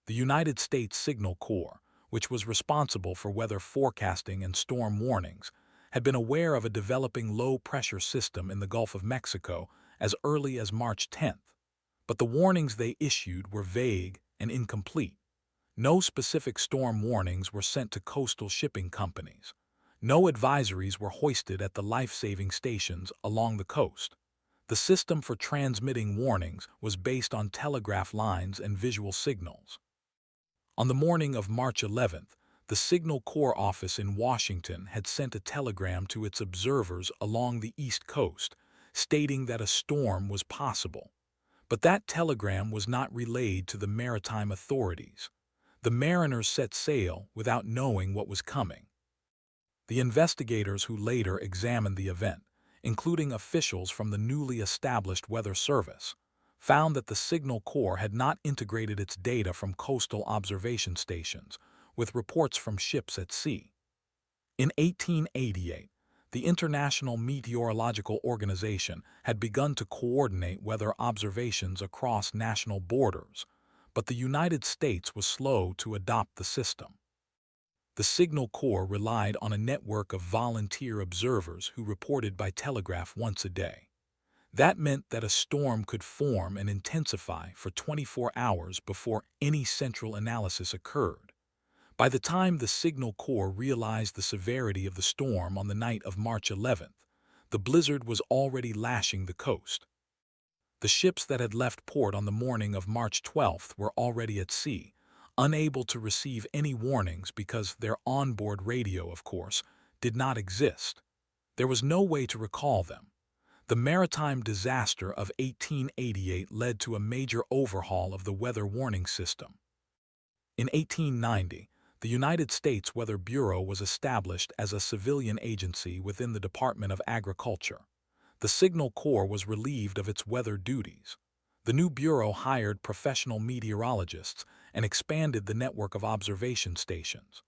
The United States Signal Corps, which was responsible for weather forecasting and storm warnings, had been aware of a developing low-pressure system in the Gulf of Mexico as early as March 10th. But the warnings they issued were vague and incomplete. No specific storm warnings were sent to coastal shipping companies. No advisories were hoisted at the life-saving stations along the coast. The system for transmitting warnings was based on telegraph lines and visual signals. On the morning of March 11th, the Signal Corps office in Washington had sent a telegram to its observers along the East Coast, stating that a storm was possible. But that telegram was not relayed to the maritime authorities. The mariners set sail without knowing what was coming. The investigators who later examined the event, including officials from the newly established Weather Service, found that the Signal Corps had not integrated its data from coastal observation stations with reports from ships at sea. In 1888, the International Meteorological Organization had begun to coordinate weather observations across national borders, but the United States was slow to adopt the system. The Signal Corps relied on a network of volunteer observers who reported by telegraph once a day. That meant that a storm could form and intensify for 24 hours before any central analysis occurred. By the time the Signal Corps realized the severity of the storm on the night of March 11th, the blizzard was already lashing the coast. The ships that had left port on the morning of March 12th were already at sea, unable to receive any warnings because their onboard radio, of course, did not exist. There was no way to recall them. The maritime disaster of 1888 led to a major overhaul of the weather warning system. In 1890, the United States Weather Bureau was established as a civilian agency within the Department of Agriculture. The Signal Corps was relieved of its weather duties. The new bureau hired professional meteorologists and expanded the network of observation stations.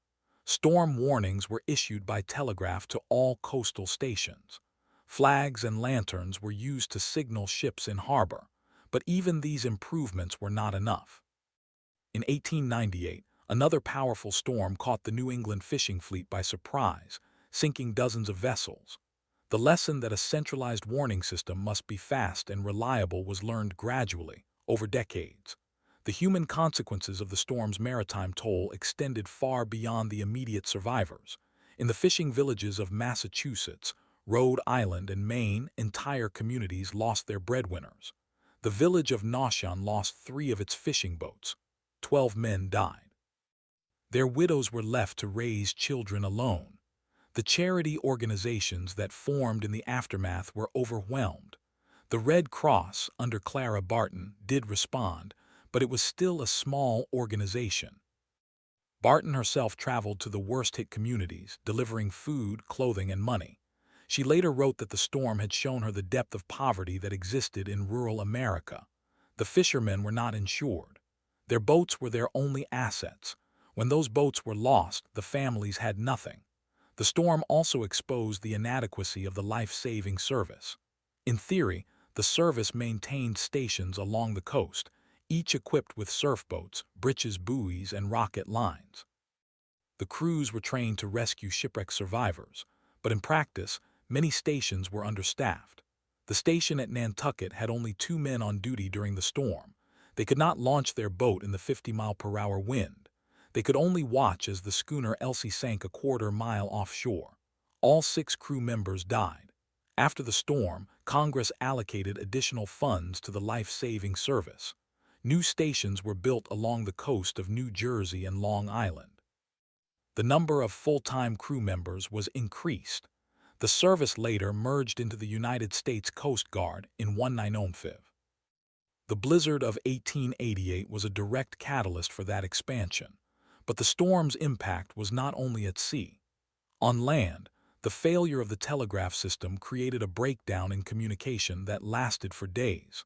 Storm warnings were issued by telegraph to all coastal stations. Flags and lanterns were used to signal ships in harbor, but even these improvements were not enough. In 1898, another powerful storm caught the New England fishing fleet by surprise, sinking dozens of vessels. The lesson that a centralized warning system must be fast and reliable was learned gradually, over decades. The human consequences of the storm's maritime toll extended far beyond the immediate survivors. In the fishing villages of Massachusetts, Rhode Island, and Maine, entire communities lost their breadwinners. The village of Naushon lost 3 of its fishing boats. 12 men died. Their widows were left to raise children alone. The charity organizations that formed in the aftermath were overwhelmed. The Red Cross, under Clara Barton, did respond, but it was still a small organization. Barton herself traveled to the worst-hit communities, delivering food, clothing, and money. She later wrote that the storm had shown her the depth of poverty that existed in rural America. The fishermen were not insured. Their boats were their only assets. When those boats were lost, the families had nothing. The storm also exposed the inadequacy of the life-saving service. In theory, the service maintained stations along the coast, each equipped with surf boats, britches buoys, and rocket lines. The crews were trained to rescue shipwreck survivors, but in practice, many stations were understaffed. The station at Nantucket had only 2 men on duty during the storm. They could not launch their boat in the 50-mile-per-hour wind. They could only watch as the schooner Elsie sank a quarter-mile offshore. All 6 crew members died. After the storm, Congress allocated additional funds to the life-saving service. New stations were built along the coast of New Jersey and Long Island. The number of full-time crew members was increased. The service later merged into the United States Coast Guard in 1905. The blizzard of 1888 was a direct catalyst for that expansion. But the storm's impact was not only at sea. On land, the failure of the telegraph system created a breakdown in communication that lasted for days.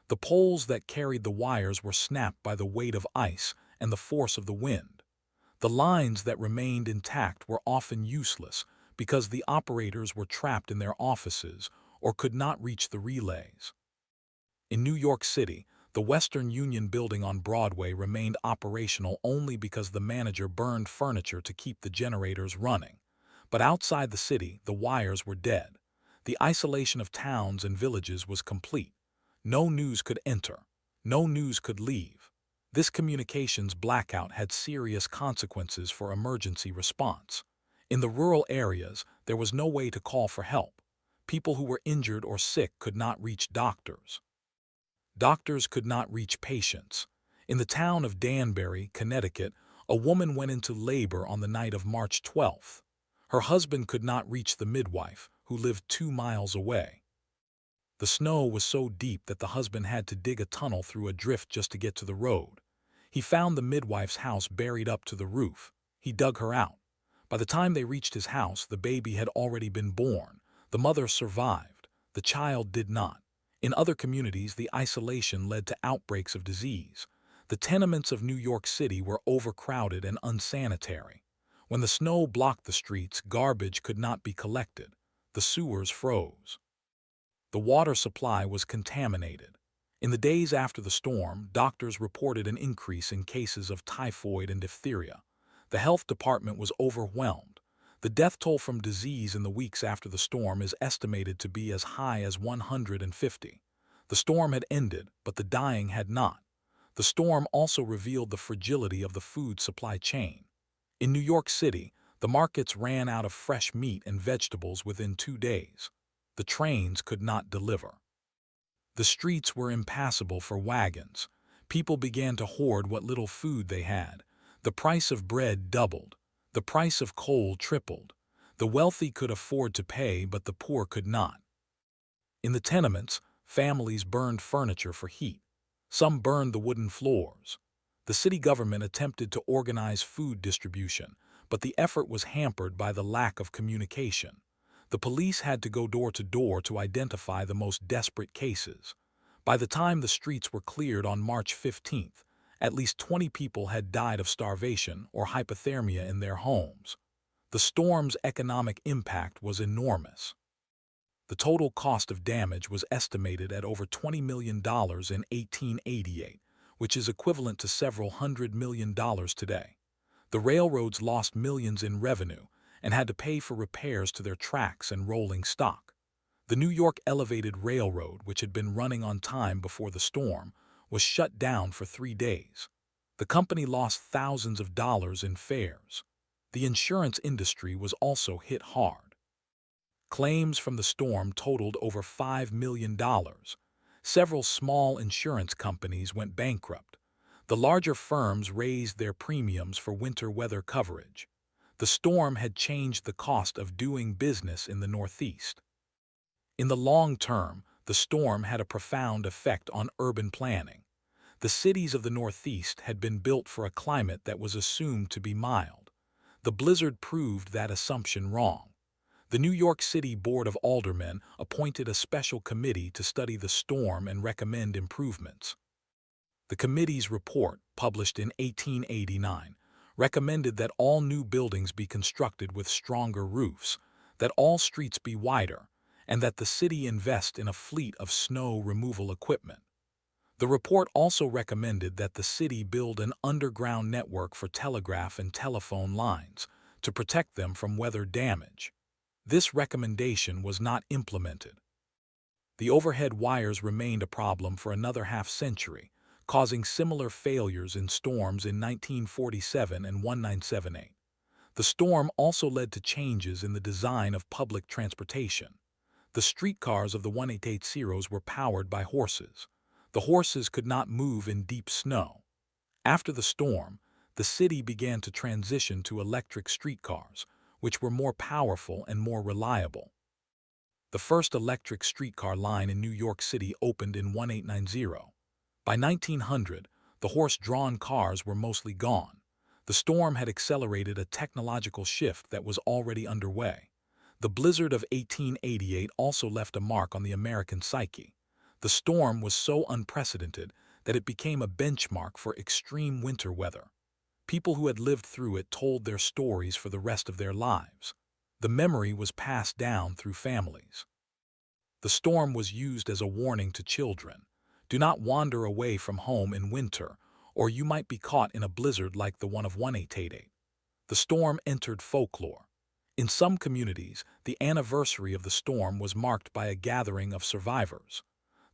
The poles that carried the wires were snapped by the weight of ice and the force of the wind. The lines that remained intact were often useless because the operators were trapped in their offices or could not reach the relays. In New York City, the Western Union building on Broadway remained operational only because the manager burned furniture to keep the generators running. But outside the city, the wires were dead. The isolation of towns and villages was complete. No news could enter. No news could leave. This communications blackout had serious consequences for emergency response. In the rural areas, there was no way to call for help. People who were injured or sick could not reach doctors. Doctors could not reach patients. In the town of Danbury, Connecticut, a woman went into labor on the night of March 12th. Her husband could not reach the midwife, who lived 2 miles away. The snow was so deep that the husband had to dig a tunnel through a drift just to get to the road. He found the midwife's house buried up to the roof. He dug her out. By the time they reached his house, the baby had already been born. The mother survived. The child did not. In other communities, the isolation led to outbreaks of disease. The tenements of New York City were overcrowded and unsanitary. When the snow blocked the streets, garbage could not be collected. The sewers froze. The water supply was contaminated. In the days after the storm, doctors reported an increase in cases of typhoid and diphtheria. The health department was overwhelmed. The death toll from disease in the weeks after the storm is estimated to be as high as 150. The storm had ended, but the dying had not. The storm also revealed the fragility of the food supply chain. In New York City, the markets ran out of fresh meat and vegetables within 2 days. The trains could not deliver. The streets were impassable for wagons. People began to hoard what little food they had. The price of bread doubled. The price of coal tripled. The wealthy could afford to pay, but the poor could not. In the tenements, families burned furniture for heat. Some burned the wooden floors. The city government attempted to organize food distribution, but the effort was hampered by the lack of communication. The police had to go door to door to identify the most desperate cases. By the time the streets were cleared on March 15th, at least 20 people had died of starvation or hypothermia in their homes. The storm's economic impact was enormous. The total cost of damage was estimated at over $20 million in 1888, which is equivalent to several $100 million today. The railroads lost millions in revenue and had to pay for repairs to their tracks and rolling stock. The New York Elevated Railroad, which had been running on time before the storm, was shut down for 3 days. The company lost thousands of dollars in fares. The insurance industry was also hit hard. Claims from the storm totaled over $5 million. Several small insurance companies went bankrupt. The larger firms raised their premiums for winter weather coverage. The storm had changed the cost of doing business in the Northeast. In the long term, the storm had a profound effect on urban planning. The cities of the Northeast had been built for a climate that was assumed to be mild. The blizzard proved that assumption wrong. The New York City Board of Aldermen appointed a special committee to study the storm and recommend improvements. The committee's report, published in 1889, recommended that all new buildings be constructed with stronger roofs, that all streets be wider, and that the city invest in a fleet of snow removal equipment. The report also recommended that the city build an underground network for telegraph and telephone lines to protect them from weather damage. This recommendation was not implemented. The overhead wires remained a problem for another half-century, causing similar failures in storms in 1947 and 1978. The storm also led to changes in the design of public transportation. The streetcars of the 1880s were powered by horses. The horses could not move in deep snow. After the storm, the city began to transition to electric streetcars, which were more powerful and more reliable. The first electric streetcar line in New York City opened in 1890. By 1900, the horse-drawn cars were mostly gone. The storm had accelerated a technological shift that was already underway. The blizzard of 1888 also left a mark on the American psyche. The storm was so unprecedented that it became a benchmark for extreme winter weather. People who had lived through it told their stories for the rest of their lives. The memory was passed down through families. The storm was used as a warning to children. Do not wander away from home in winter, or you might be caught in a blizzard like the one of 1888. The storm entered folklore. In some communities, the anniversary of the storm was marked by a gathering of survivors.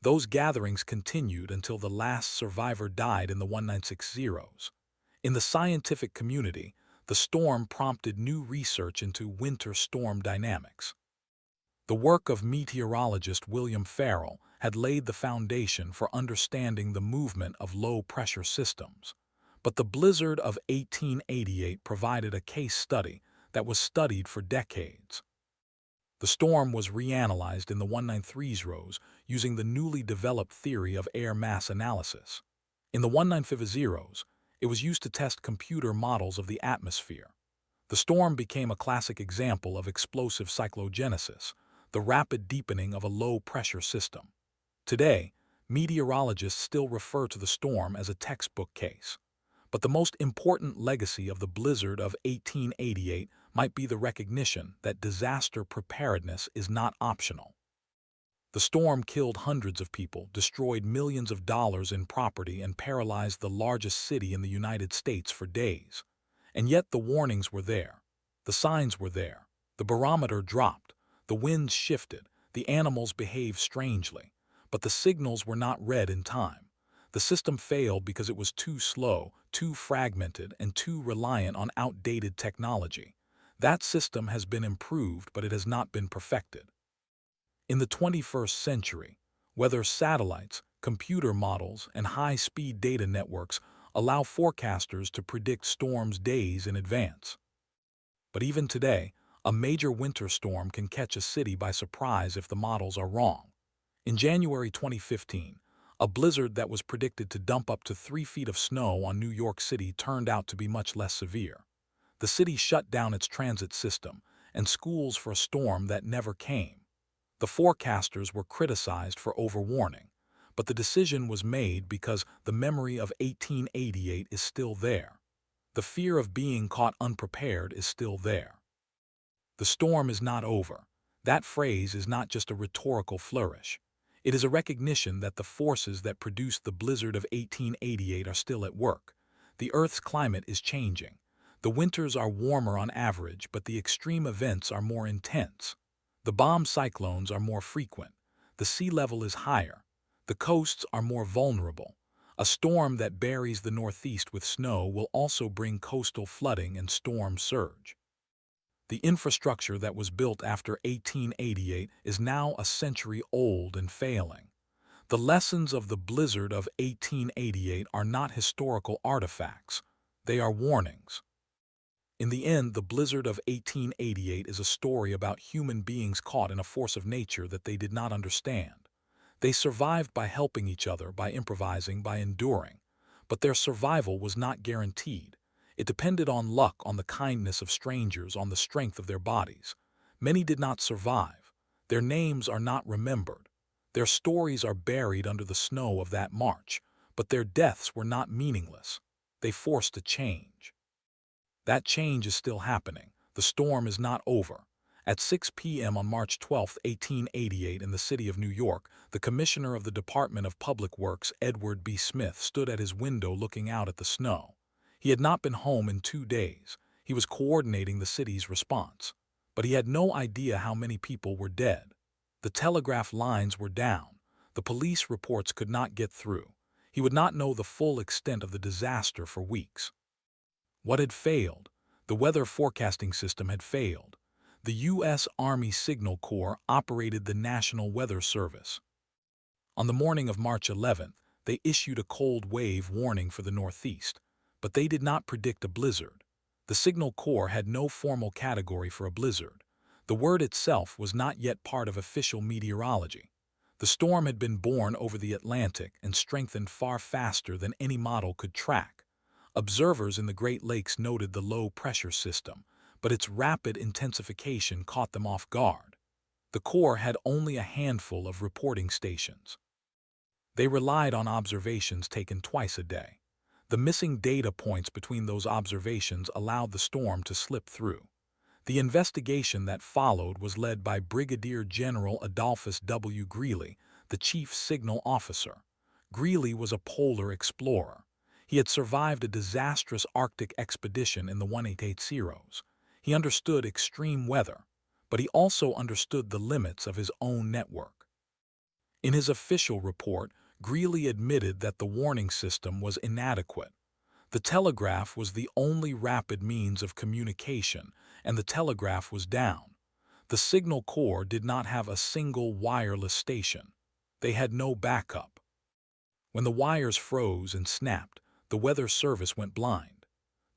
Those gatherings continued until the last survivor died in the 1960s. In the scientific community, the storm prompted new research into winter storm dynamics. The work of meteorologist William Ferrell had laid the foundation for understanding the movement of low-pressure systems. But the blizzard of 1888 provided a case study that was studied for decades. The storm was reanalyzed in the 1930s using the newly developed theory of air mass analysis. In the 1950s, it was used to test computer models of the atmosphere. The storm became a classic example of explosive cyclogenesis, the rapid deepening of a low-pressure system. Today, meteorologists still refer to the storm as a textbook case. But the most important legacy of the blizzard of 1888 might be the recognition that disaster preparedness is not optional. The storm killed hundreds of people, destroyed millions of dollars in property, and paralyzed the largest city in the United States for days. And yet the warnings were there. The signs were there. The barometer dropped. The winds shifted. The animals behaved strangely. But the signals were not read in time. The system failed because it was too slow, too fragmented, and too reliant on outdated technology. That system has been improved, but it has not been perfected. In the 21st century, weather satellites, computer models, and high-speed data networks allow forecasters to predict storms days in advance. But even today, a major winter storm can catch a city by surprise if the models are wrong. In January 2015, a blizzard that was predicted to dump up to 3 feet of snow on New York City turned out to be much less severe. The city shut down its transit system and schools for a storm that never came. The forecasters were criticized for overwarning, but the decision was made because the memory of 1888 is still there. The fear of being caught unprepared is still there. The storm is not over. That phrase is not just a rhetorical flourish. It is a recognition that the forces that produced the blizzard of 1888 are still at work. The Earth's climate is changing. The winters are warmer on average, but the extreme events are more intense. The bomb cyclones are more frequent. The sea level is higher. The coasts are more vulnerable. A storm that buries the Northeast with snow will also bring coastal flooding and storm surge. The infrastructure that was built after 1888 is now a century old and failing. The lessons of the blizzard of 1888 are not historical artifacts. They are warnings. In the end, the blizzard of 1888 is a story about human beings caught in a force of nature that they did not understand. They survived by helping each other, by improvising, by enduring. But their survival was not guaranteed. It depended on luck, on the kindness of strangers, on the strength of their bodies. Many did not survive. Their names are not remembered. Their stories are buried under the snow of that March. But their deaths were not meaningless. They forced a change. That change is still happening. The storm is not over. At 6 p.m. on March 12, 1888, in the city of New York, the Commissioner of the Department of Public Works, Edward B. Smith, stood at his window looking out at the snow. He had not been home in 2 days. He was coordinating the city's response. But he had no idea how many people were dead. The telegraph lines were down. The police reports could not get through. He would not know the full extent of the disaster for weeks. What had failed? The weather forecasting system had failed. The U.S. Army Signal Corps operated the National Weather Service. On the morning of March 11th, they issued a cold wave warning for the Northeast, but they did not predict a blizzard. The Signal Corps had no formal category for a blizzard. The word itself was not yet part of official meteorology. The storm had been born over the Atlantic and strengthened far faster than any model could track. Observers in the Great Lakes noted the low-pressure system, but its rapid intensification caught them off guard. The Corps had only a handful of reporting stations. They relied on observations taken twice a day. The missing data points between those observations allowed the storm to slip through. The investigation that followed was led by Brigadier General Adolphus W. Greely, the chief signal officer. Greely was a polar explorer. He had survived a disastrous Arctic expedition in the 1880s. He understood extreme weather, but he also understood the limits of his own network. In his official report, Greely admitted that the warning system was inadequate. The telegraph was the only rapid means of communication, and the telegraph was down. The Signal Corps did not have a single wireless station. They had no backup. When the wires froze and snapped, the weather service went blind.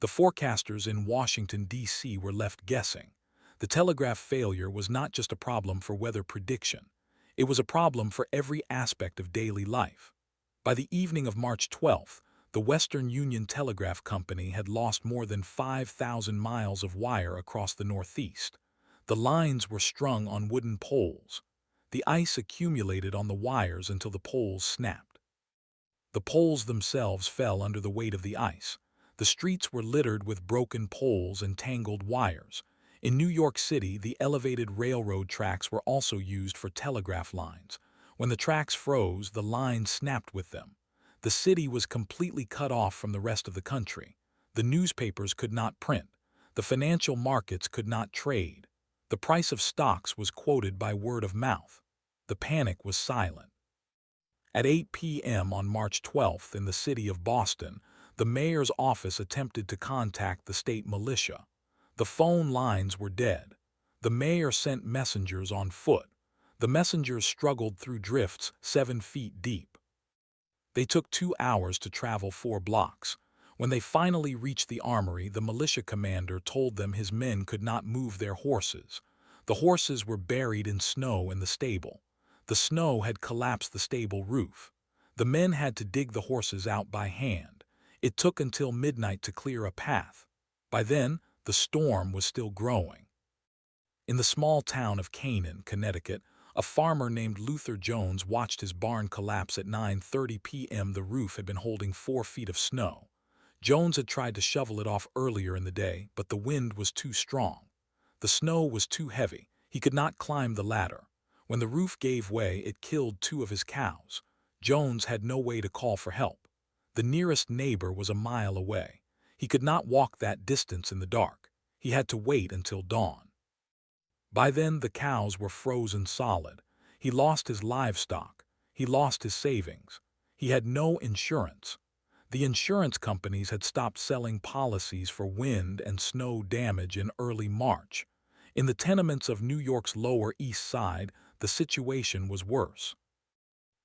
The forecasters in Washington, D.C. were left guessing. The telegraph failure was not just a problem for weather prediction. It was a problem for every aspect of daily life. By the evening of March 12th, the Western Union Telegraph Company had lost more than 5,000 miles of wire across the Northeast. The lines were strung on wooden poles. The ice accumulated on the wires until the poles snapped. The poles themselves fell under the weight of the ice. The streets were littered with broken poles and tangled wires. In New York City, the elevated railroad tracks were also used for telegraph lines. When the tracks froze, the lines snapped with them. The city was completely cut off from the rest of the country. The newspapers could not print. The financial markets could not trade. The price of stocks was quoted by word of mouth. The panic was silent. At 8 p.m. on March 12th in the city of Boston, the mayor's office attempted to contact the state militia. The phone lines were dead. The mayor sent messengers on foot. The messengers struggled through drifts 7 feet deep. They took 2 hours to travel 4 blocks. When they finally reached the armory, the militia commander told them his men could not move their horses. The horses were buried in snow in the stable. The snow had collapsed the stable roof. The men had to dig the horses out by hand. It took until midnight to clear a path. By then, the storm was still growing. In the small town of Canaan, Connecticut, a farmer named Luther Jones watched his barn collapse at 9:30 p.m. The roof had been holding 4 feet of snow. Jones had tried to shovel it off earlier in the day, but the wind was too strong. The snow was too heavy. He could not climb the ladder. When the roof gave way, it killed 2 of his cows. Jones had no way to call for help. The nearest neighbor was a mile away. He could not walk that distance in the dark. He had to wait until dawn. By then, the cows were frozen solid. He lost his livestock. He lost his savings. He had no insurance. The insurance companies had stopped selling policies for wind and snow damage in early March. In the tenements of New York's Lower East Side, the situation was worse.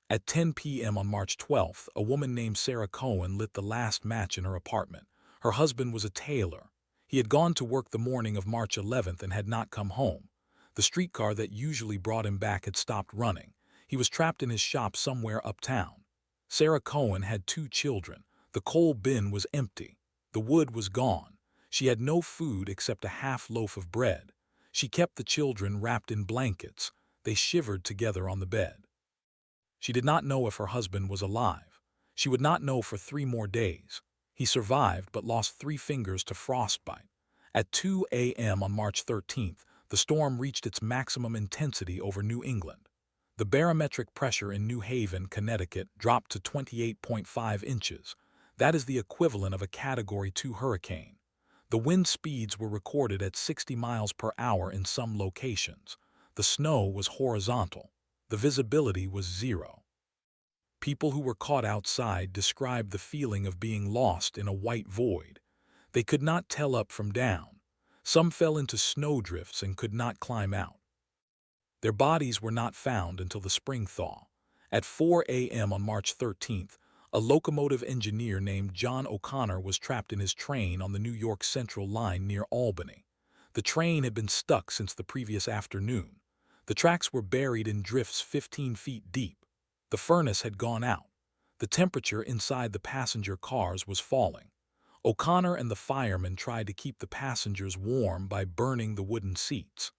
At 10 p.m. on March 12th, a woman named Sarah Cohen lit the last match in her apartment. Her husband was a tailor. He had gone to work the morning of March 11th and had not come home. The streetcar that usually brought him back had stopped running. He was trapped in his shop somewhere uptown. Sarah Cohen had 2 children. The coal bin was empty. The wood was gone. She had no food except a half loaf of bread. She kept the children wrapped in blankets. They shivered together on the bed. She did not know if her husband was alive. She would not know for 3 more days. He survived but lost 3 fingers to frostbite. At 2 a.m. on March 13th, the storm reached its maximum intensity over New England. The barometric pressure in New Haven, Connecticut, dropped to 28.5 inches. That is the equivalent of a Category 2 hurricane. The wind speeds were recorded at 60 miles per hour in some locations. The snow was horizontal. The visibility was 0. People who were caught outside described the feeling of being lost in a white void. They could not tell up from down. Some fell into snowdrifts and could not climb out. Their bodies were not found until the spring thaw. At 4 a.m. on March 13th, a locomotive engineer named John O'Connor was trapped in his train on the New York Central line near Albany. The train had been stuck since the previous afternoon. The tracks were buried in drifts 15 feet deep. The furnace had gone out. The temperature inside the passenger cars was falling. O'Connor and the firemen tried to keep the passengers warm by burning the wooden seats.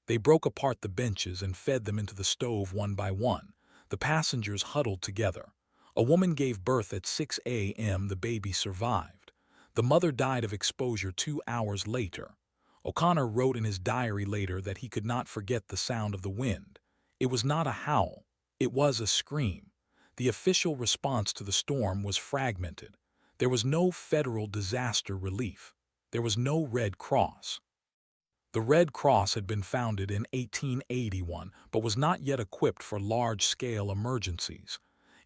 They broke apart the benches and fed them into the stove one by one. The passengers huddled together. A woman gave birth at 6 a.m. The baby survived. The mother died of exposure 2 hours later. O'Connor wrote in his diary later that he could not forget the sound of the wind. It was not a howl. It was a scream. The official response to the storm was fragmented. There was no federal disaster relief. There was no Red Cross. The Red Cross had been founded in 1881 but was not yet equipped for large-scale emergencies.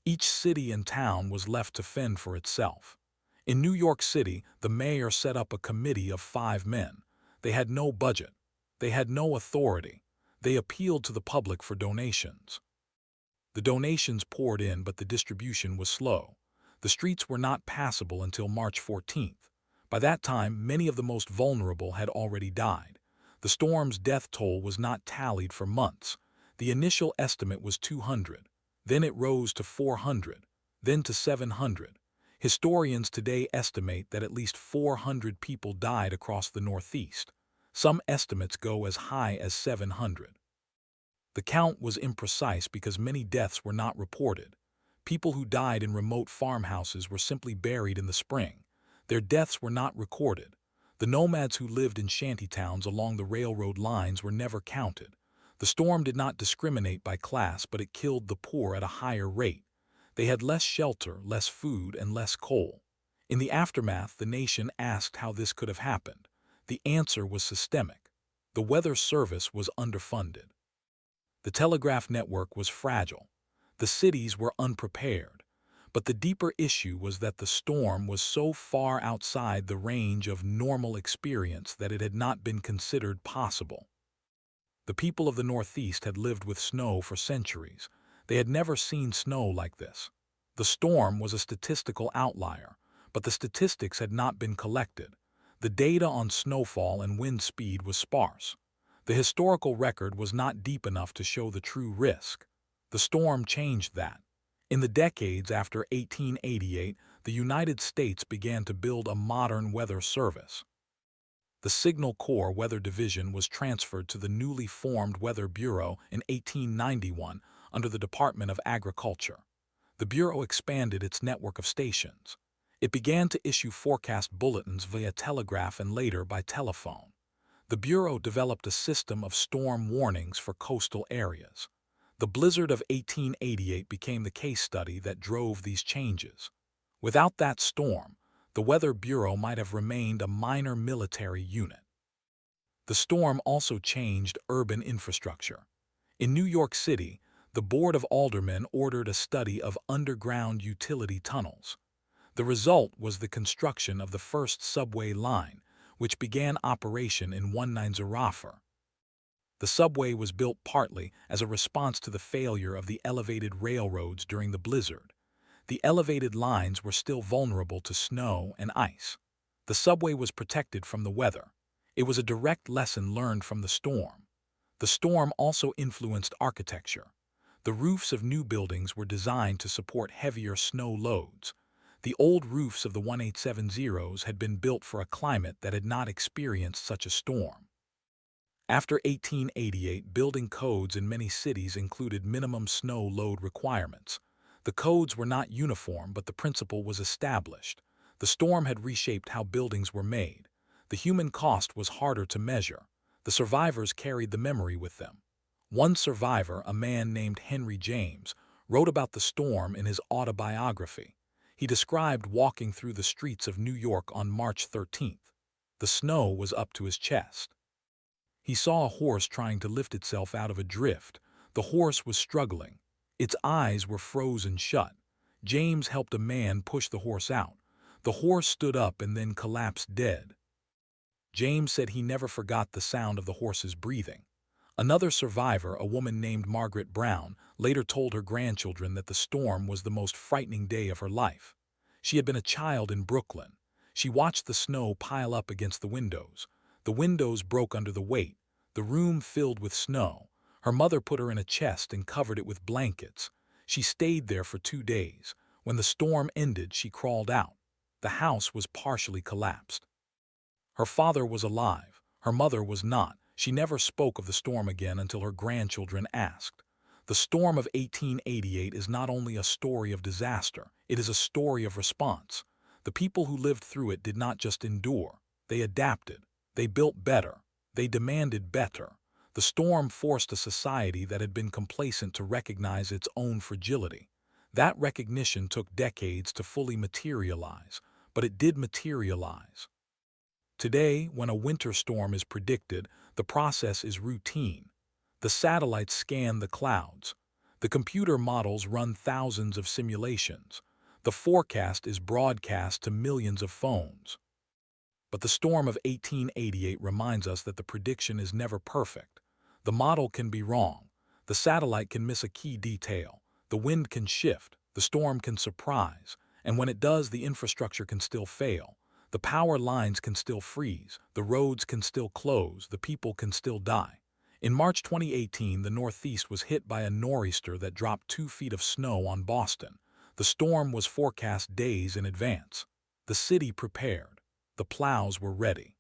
Each city and town was left to fend for itself. In New York City, the mayor set up a committee of 5 men. They had no budget. They had no authority. They appealed to the public for donations. The donations poured in, but the distribution was slow. The streets were not passable until March 14th. By that time, many of the most vulnerable had already died. The storm's death toll was not tallied for months. The initial estimate was 200. Then it rose to 400. Then to 700. Historians today estimate that at least 400 people died across the Northeast. Some estimates go as high as 700. The count was imprecise because many deaths were not reported. People who died in remote farmhouses were simply buried in the spring. Their deaths were not recorded. The nomads who lived in shantytowns along the railroad lines were never counted. The storm did not discriminate by class, but it killed the poor at a higher rate. They had less shelter, less food, and less coal. In the aftermath, the nation asked how this could have happened. The answer was systemic. The Weather Service was underfunded. The telegraph network was fragile. The cities were unprepared. But the deeper issue was that the storm was so far outside the range of normal experience that it had not been considered possible. The people of the Northeast had lived with snow for centuries. They had never seen snow like this. The storm was a statistical outlier, but the statistics had not been collected. The data on snowfall and wind speed was sparse. The historical record was not deep enough to show the true risk. The storm changed that. In the decades after 1888, the United States began to build a modern weather service. The Signal Corps Weather Division was transferred to the newly formed Weather Bureau in 1891 under the Department of Agriculture. The Bureau expanded its network of stations. It began to issue forecast bulletins via telegraph and later by telephone. The Bureau developed a system of storm warnings for coastal areas. The blizzard of 1888 became the case study that drove these changes. Without that storm, the Weather Bureau might have remained a minor military unit. The storm also changed urban infrastructure. In New York City, the Board of Aldermen ordered a study of underground utility tunnels. The result was the construction of the first subway line, which began operation in 1904. The subway was built partly as a response to the failure of the elevated railroads during the blizzard. The elevated lines were still vulnerable to snow and ice. The subway was protected from the weather. It was a direct lesson learned from the storm. The storm also influenced architecture. The roofs of new buildings were designed to support heavier snow loads. The old roofs of the 1870s had been built for a climate that had not experienced such a storm. After 1888, building codes in many cities included minimum snow load requirements. The codes were not uniform, but the principle was established. The storm had reshaped how buildings were made. The human cost was harder to measure. The survivors carried the memory with them. One survivor, a man named Henry James, wrote about the storm in his autobiography. He described walking through the streets of New York on March 13th. The snow was up to his chest. He saw a horse trying to lift itself out of a drift. The horse was struggling. Its eyes were frozen shut. James helped a man push the horse out. The horse stood up and then collapsed dead. James said he never forgot the sound of the horse's breathing. Another survivor, a woman named Margaret Brown, later told her grandchildren that the storm was the most frightening day of her life. She had been a child in Brooklyn. She watched the snow pile up against the windows. The windows broke under the weight. The room filled with snow. Her mother put her in a chest and covered it with blankets. She stayed there for 2 days. When the storm ended, she crawled out. The house was partially collapsed. Her father was alive. Her mother was not. She never spoke of the storm again until her grandchildren asked. The storm of 1888 is not only a story of disaster, it is a story of response. The people who lived through it did not just endure. They adapted. They built better. They demanded better. The storm forced a society that had been complacent to recognize its own fragility. That recognition took decades to fully materialize, but it did materialize. Today, when a winter storm is predicted, the process is routine. The satellites scan the clouds. The computer models run thousands of simulations. The forecast is broadcast to millions of phones. But the storm of 1888 reminds us that the prediction is never perfect. The model can be wrong. The satellite can miss a key detail. The wind can shift. The storm can surprise. And when it does, the infrastructure can still fail. The power lines can still freeze. The roads can still close. The people can still die. In March 2018, the Northeast was hit by a nor'easter that dropped 2 feet of snow on Boston. The storm was forecast days in advance. The city prepared. The plows were ready.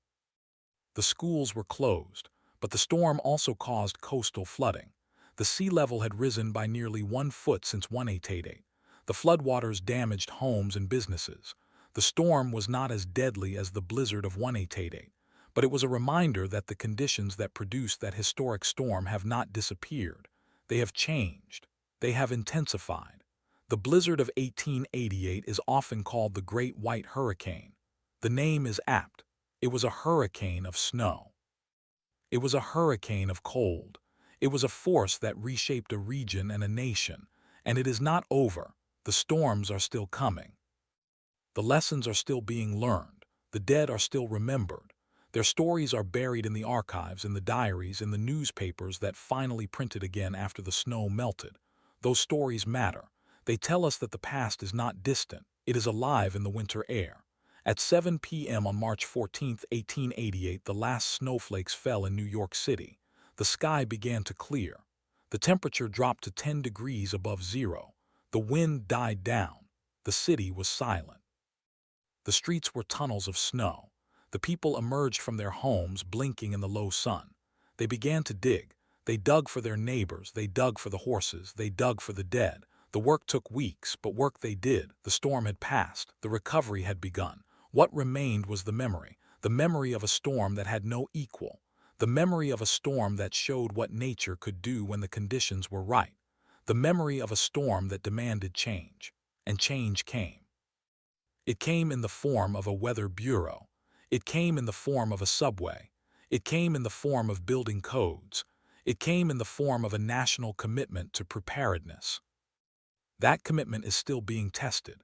The schools were closed, but the storm also caused coastal flooding. The sea level had risen by nearly 1 foot since 1888. The floodwaters damaged homes and businesses. The storm was not as deadly as the blizzard of 1888, But it was a reminder that the conditions that produced that historic storm have not disappeared. They have changed. They have intensified. The blizzard of 1888 is often called the Great White Hurricane. The name is apt. It was a hurricane of snow. It was a hurricane of cold. It was a force that reshaped a region and a nation. And it is not over. The storms are still coming. The lessons are still being learned. The dead are still remembered. Their stories are buried in the archives, in the diaries, in the newspapers that finally printed again after the snow melted. Those stories matter. They tell us that the past is not distant. It is alive in the winter air. At 7 p.m. on March 14, 1888, the last snowflakes fell in New York City. The sky began to clear. The temperature dropped to 10 degrees above zero. The wind died down. The city was silent. The streets were tunnels of snow. The people emerged from their homes, blinking in the low sun. They began to dig. They dug for their neighbors. They dug for the horses. They dug for the dead. The work took weeks, but work they did. The storm had passed. The recovery had begun. What remained was the memory of a storm that had no equal, the memory of a storm that showed what nature could do when the conditions were right, the memory of a storm that demanded change. And change came. It came in the form of a weather bureau. It came in the form of a subway. It came in the form of building codes. It came in the form of a national commitment to preparedness. That commitment is still being tested.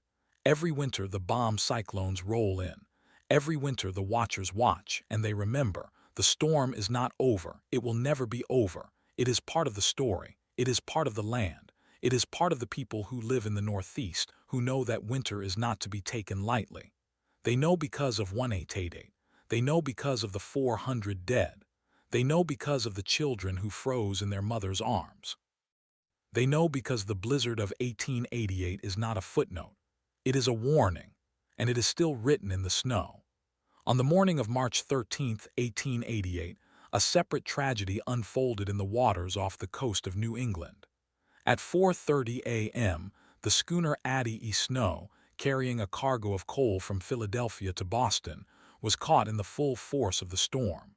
Every winter the bomb cyclones roll in. Every winter the watchers watch, and they remember. The storm is not over. It will never be over. It is part of the story. It is part of the land. It is part of the people who live in the Northeast, who know that winter is not to be taken lightly. They know because of 1888. They know because of the 400 dead. They know because of the children who froze in their mothers' arms. They know because the blizzard of 1888 is not a footnote. It is a warning, and it is still written in the snow. On the morning of March 13, 1888, a separate tragedy unfolded in the waters off the coast of New England. At 4:30 a.m., the schooner Addie Snow, carrying a cargo of coal from Philadelphia to Boston, was caught in the full force of the storm.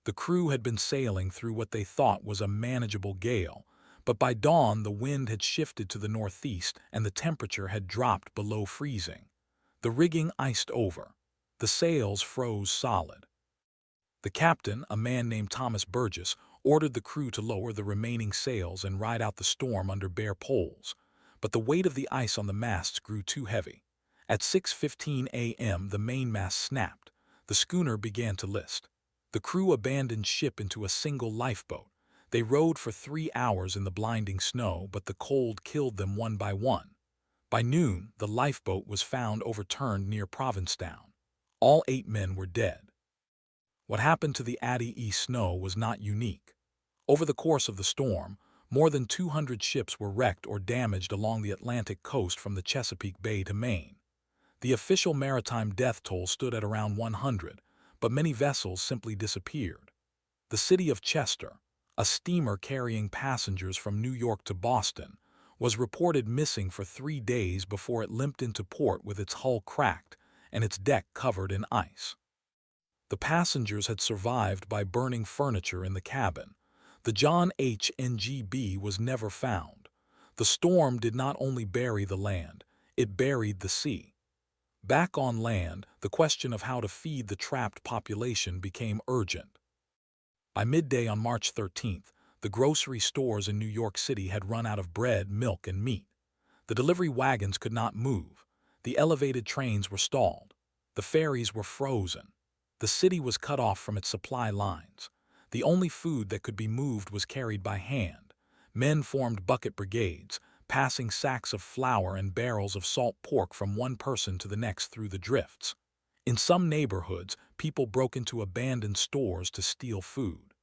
The crew had been sailing through what they thought was a manageable gale, but by dawn the wind had shifted to the northeast and the temperature had dropped below freezing. The rigging iced over. The sails froze solid. The captain, a man named Thomas Burgess, ordered the crew to lower the remaining sails and ride out the storm under bare poles. But the weight of the ice on the masts grew too heavy. At 6:15 a.m. the mainmast snapped. The schooner began to list. The crew abandoned ship into a single lifeboat. They rowed for 3 hours in the blinding snow, but the cold killed them one by one. By noon, the lifeboat was found overturned near Provincetown. All 8 men were dead. What happened to the Addie Snow was not unique. Over the course of the storm, more than 200 ships were wrecked or damaged along the Atlantic coast from the Chesapeake Bay to Maine. The official maritime death toll stood at around 100, but many vessels simply disappeared. The city of Chester, a steamer carrying passengers from New York to Boston, was reported missing for 3 days before it limped into port with its hull cracked and its deck covered in ice. The passengers had survived by burning furniture in the cabin. The John H. NGB was never found. The storm did not only bury the land, it buried the sea. Back on land, the question of how to feed the trapped population became urgent. By midday on March 13th, the grocery stores in New York City had run out of bread, milk, and meat. The delivery wagons could not move. The elevated trains were stalled. The ferries were frozen. The city was cut off from its supply lines. The only food that could be moved was carried by hand. Men formed bucket brigades, passing sacks of flour and barrels of salt pork from one person to the next through the drifts. In some neighborhoods, people broke into abandoned stores to steal food.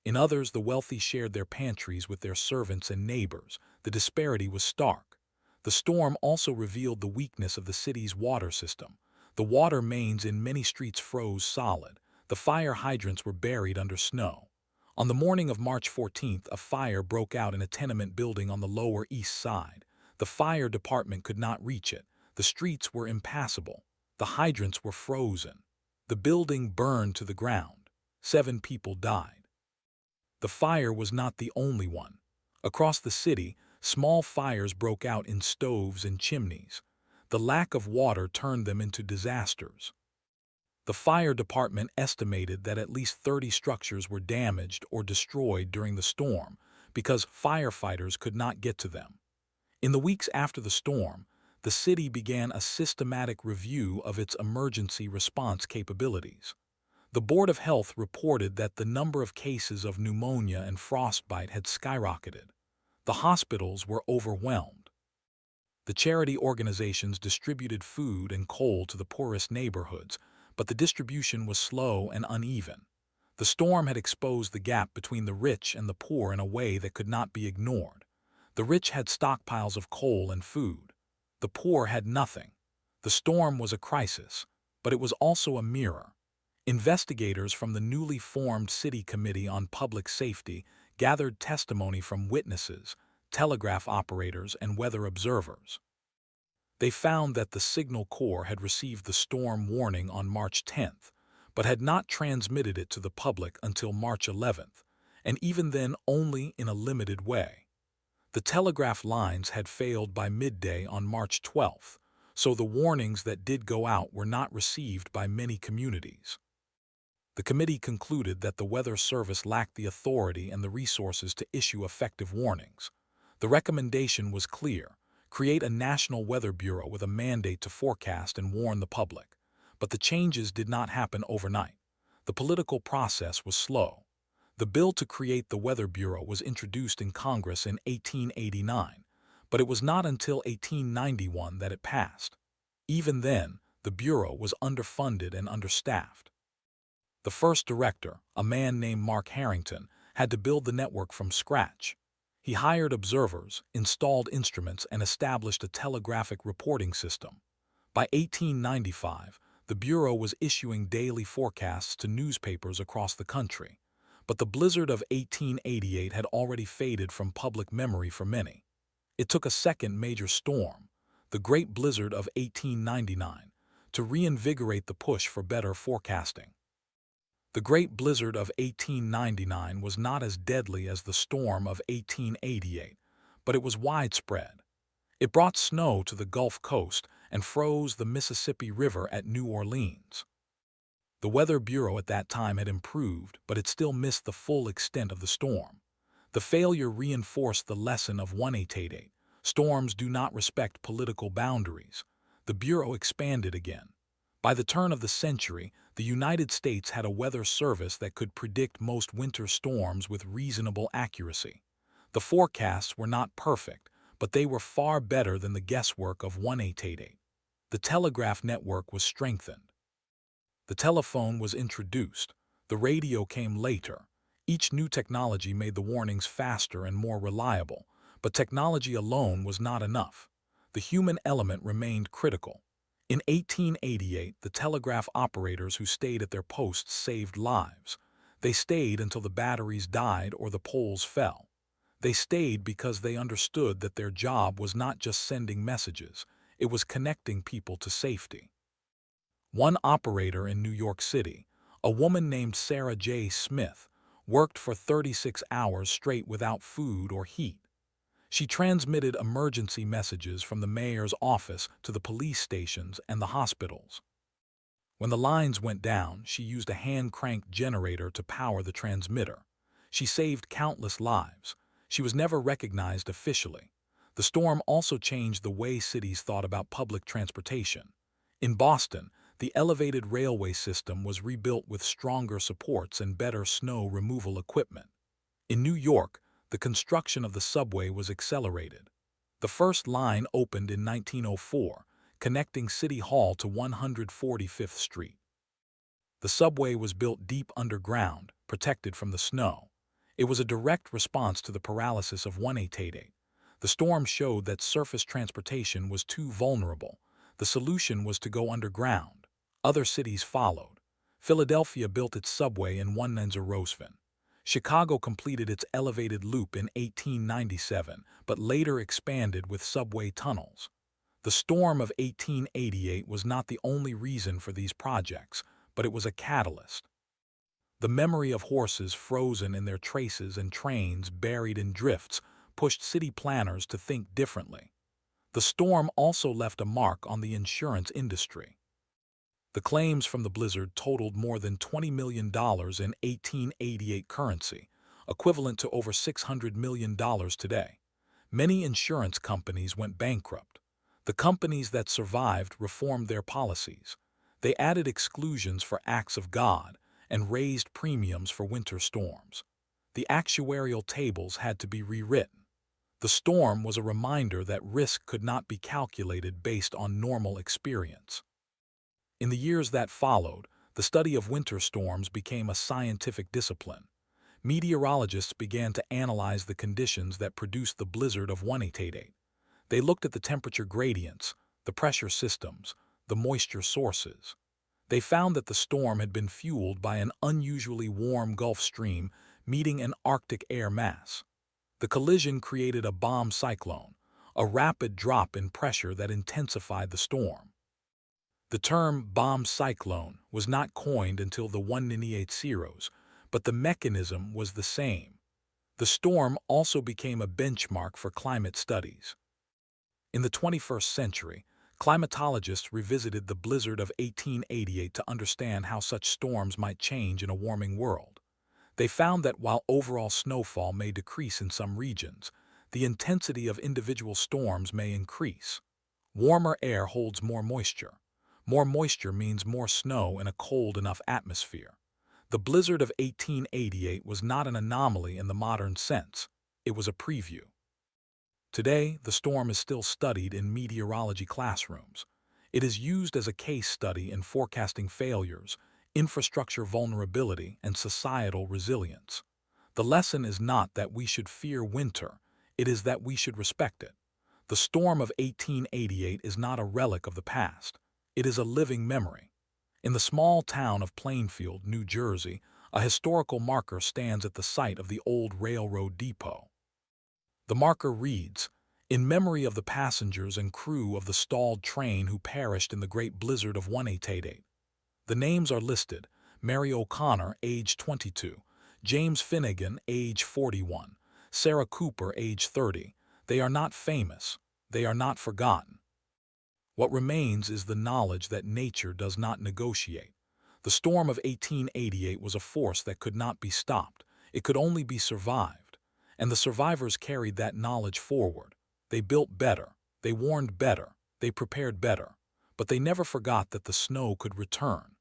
In others, the wealthy shared their pantries with their servants and neighbors. The disparity was stark. The storm also revealed the weakness of the city's water system. The water mains in many streets froze solid. The fire hydrants were buried under snow. On the morning of March 14th, a fire broke out in a tenement building on the Lower East Side. The fire department could not reach it. The streets were impassable. The hydrants were frozen. The building burned to the ground. 7 people died. The fire was not the only one. Across the city, small fires broke out in stoves and chimneys. The lack of water turned them into disasters. The fire department estimated that at least 30 structures were damaged or destroyed during the storm because firefighters could not get to them. In the weeks after the storm, the city began a systematic review of its emergency response capabilities. The Board of Health reported that the number of cases of pneumonia and frostbite had skyrocketed. The hospitals were overwhelmed. The charity organizations distributed food and coal to the poorest neighborhoods, but the distribution was slow and uneven. The storm had exposed the gap between the rich and the poor in a way that could not be ignored. The rich had stockpiles of coal and food. The poor had nothing. The storm was a crisis, but it was also a mirror. Investigators from the newly formed City Committee on Public Safety gathered testimony from witnesses, telegraph operators, and weather observers. They found that the Signal Corps had received the storm warning on March 10th, but had not transmitted it to the public until March 11th, and even then only in a limited way. The telegraph lines had failed by midday on March 12th, so the warnings that did go out were not received by many communities. The committee concluded that the Weather Service lacked the authority and the resources to issue effective warnings. The recommendation was clear: create a National Weather Bureau with a mandate to forecast and warn the public. But the changes did not happen overnight. The political process was slow. The bill to create the Weather Bureau was introduced in Congress in 1889, but it was not until 1891 that it passed. Even then, the Bureau was underfunded and understaffed. The first director, a man named Mark Harrington, had to build the network from scratch. He hired observers, installed instruments, and established a telegraphic reporting system. By 1895, the Bureau was issuing daily forecasts to newspapers across the country. But the blizzard of 1888 had already faded from public memory for many. It took a second major storm, the Great Blizzard of 1899, to reinvigorate the push for better forecasting. The Great Blizzard of 1899 was not as deadly as the storm of 1888, but it was widespread. It brought snow to the Gulf Coast and froze the Mississippi River at New Orleans. The Weather Bureau at that time had improved, but it still missed the full extent of the storm. The failure reinforced the lesson of 1888. Storms do not respect political boundaries. The Bureau expanded again. By the turn of the century, the United States had a weather service that could predict most winter storms with reasonable accuracy. The forecasts were not perfect, but they were far better than the guesswork of 1888. The telegraph network was strengthened. The telephone was introduced. The radio came later. Each new technology made the warnings faster and more reliable, but technology alone was not enough. The human element remained critical. In 1888, the telegraph operators who stayed at their posts saved lives. They stayed until the batteries died or the poles fell. They stayed because they understood that their job was not just sending messages, it was connecting people to safety. One operator in New York City, a woman named Sarah J. Smith, worked for 36 hours straight without food or heat. She transmitted emergency messages from the mayor's office to the police stations and the hospitals. When the lines went down, she used a hand-cranked generator to power the transmitter. She saved countless lives. She was never recognized officially. The storm also changed the way cities thought about public transportation. In Boston, the elevated railway system was rebuilt with stronger supports and better snow removal equipment. In New York, the construction of the subway was accelerated. The first line opened in 1904, connecting City Hall to 145th Street. The subway was built deep underground, protected from the snow. It was a direct response to the paralysis of 1888. The storm showed that surface transportation was too vulnerable. The solution was to go underground. Other cities followed. Philadelphia built its subway in 1907. Chicago completed its elevated loop in 1897, but later expanded with subway tunnels. The storm of 1888 was not the only reason for these projects, but it was a catalyst. The memory of horses frozen in their traces and trains buried in drifts pushed city planners to think differently. The storm also left a mark on the insurance industry. The claims from the blizzard totaled more than $20 million in 1888 currency, equivalent to over $600 million today. Many insurance companies went bankrupt. The companies that survived reformed their policies. They added exclusions for acts of God and raised premiums for winter storms. The actuarial tables had to be rewritten. The storm was a reminder that risk could not be calculated based on normal experience. In the years that followed, the study of winter storms became a scientific discipline. Meteorologists began to analyze the conditions that produced the blizzard of 1888. They looked at the temperature gradients, the pressure systems, the moisture sources. They found that the storm had been fueled by an unusually warm Gulf Stream meeting an Arctic air mass. The collision created a bomb cyclone, a rapid drop in pressure that intensified the storm. The term bomb cyclone was not coined until the 1880s, but the mechanism was the same. The storm also became a benchmark for climate studies. In the 21st century, climatologists revisited the blizzard of 1888 to understand how such storms might change in a warming world. They found that while overall snowfall may decrease in some regions, the intensity of individual storms may increase. Warmer air holds more moisture. More moisture means more snow in a cold enough atmosphere. The blizzard of 1888 was not an anomaly in the modern sense. It was a preview. Today, the storm is still studied in meteorology classrooms. It is used as a case study in forecasting failures, infrastructure vulnerability, and societal resilience. The lesson is not that we should fear winter, it is that we should respect it. The storm of 1888 is not a relic of the past. It is a living memory. In the small town of Plainfield, New Jersey, a historical marker stands at the site of the old railroad depot. The marker reads, "In memory of the passengers and crew of the stalled train who perished in the great blizzard of 1888. The names are listed: Mary O'Connor, age 22, James Finnegan, age 41, Sarah Cooper, age 30. They are not famous. They are not forgotten. What remains is the knowledge that nature does not negotiate. The storm of 1888 was a force that could not be stopped. It could only be survived. And the survivors carried that knowledge forward. They built better. They warned better. They prepared better. But they never forgot that the snow could return.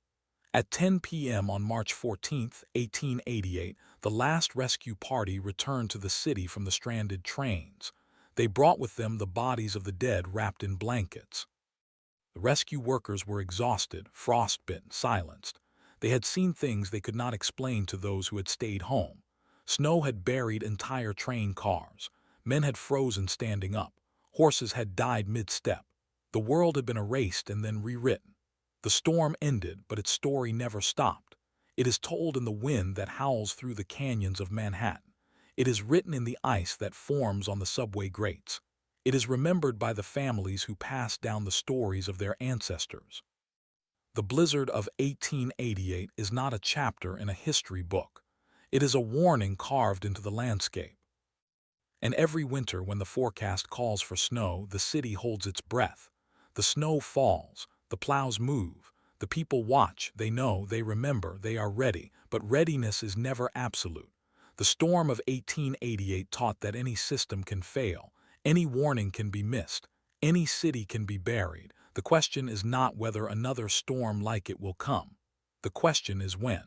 At 10 p.m. on March 14, 1888, the last rescue party returned to the city from the stranded trains. They brought with them the bodies of the dead wrapped in blankets. The rescue workers were exhausted, frostbitten, silenced. They had seen things they could not explain to those who had stayed home. Snow had buried entire train cars. Men had frozen standing up. Horses had died mid-step. The world had been erased and then rewritten. The storm ended, but its story never stopped. It is told in the wind that howls through the canyons of Manhattan. It is written in the ice that forms on the subway grates. It is remembered by the families who passed down the stories of their ancestors. The blizzard of 1888 is not a chapter in a history book. It is a warning carved into the landscape. And every winter when the forecast calls for snow, the city holds its breath. The snow falls, the plows move, the people watch, they know, they remember, they are ready, but readiness is never absolute. The storm of 1888 taught that any system can fail. Any warning can be missed. Any city can be buried. The question is not whether another storm like it will come. The question is when.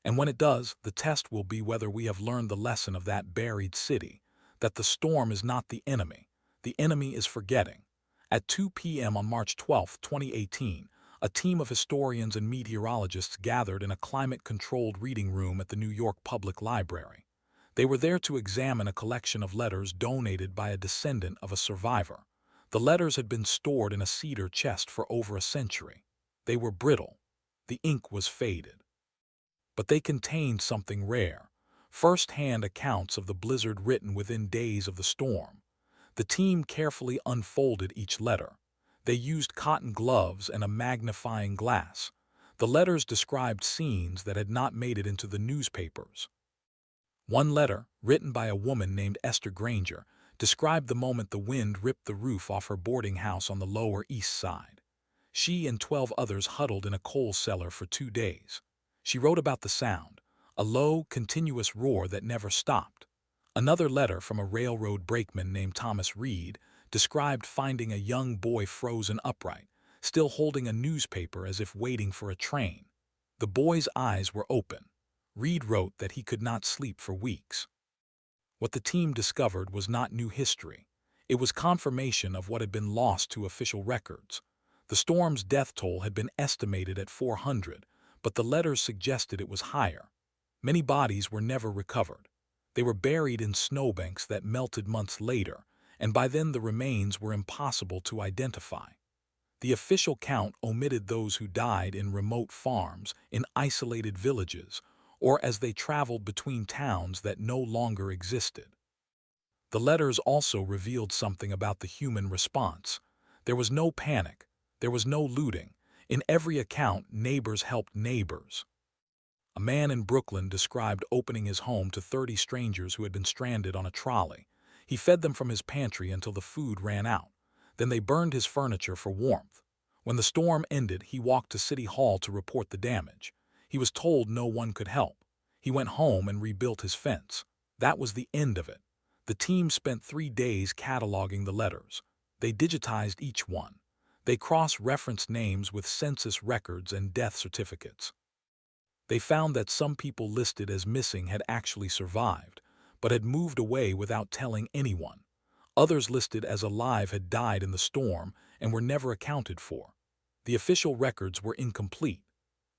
And when it does, the test will be whether we have learned the lesson of that buried city, that the storm is not the enemy. The enemy is forgetting. At 2 p.m. on March 12, 2018, a team of historians and meteorologists gathered in a climate-controlled reading room at the New York Public Library. They were there to examine a collection of letters donated by a descendant of a survivor. The letters had been stored in a cedar chest for over a century. They were brittle. The ink was faded. But they contained something rare: first-hand accounts of the blizzard written within days of the storm. The team carefully unfolded each letter. They used cotton gloves and a magnifying glass. The letters described scenes that had not made it into the newspapers. One letter, written by a woman named Esther Granger, described the moment the wind ripped the roof off her boarding house on the Lower East Side. She and 12 others huddled in a coal cellar for 2 days. She wrote about the sound, a low, continuous roar that never stopped. Another letter from a railroad brakeman named Thomas Reed described finding a young boy frozen upright, still holding a newspaper as if waiting for a train. The boy's eyes were open. Reed wrote that he could not sleep for weeks. What the team discovered was not new history. It was confirmation of what had been lost to official records. The storm's death toll had been estimated at 400, but the letters suggested it was higher. Many bodies were never recovered. They were buried in snowbanks that melted months later, and by then the remains were impossible to identify. The official count omitted those who died in remote farms, in isolated villages, or as they traveled between towns that no longer existed. The letters also revealed something about the human response. There was no panic. There was no looting. In every account, neighbors helped neighbors. A man in Brooklyn described opening his home to 30 strangers who had been stranded on a trolley. He fed them from his pantry until the food ran out. Then they burned his furniture for warmth. When the storm ended, he walked to City Hall to report the damage. He was told no one could help. He went home and rebuilt his fence. That was the end of it. The team spent 3 days cataloging the letters. They digitized each one. They cross-referenced names with census records and death certificates. They found that some people listed as missing had actually survived, but had moved away without telling anyone. Others listed as alive had died in the storm and were never accounted for. The official records were incomplete.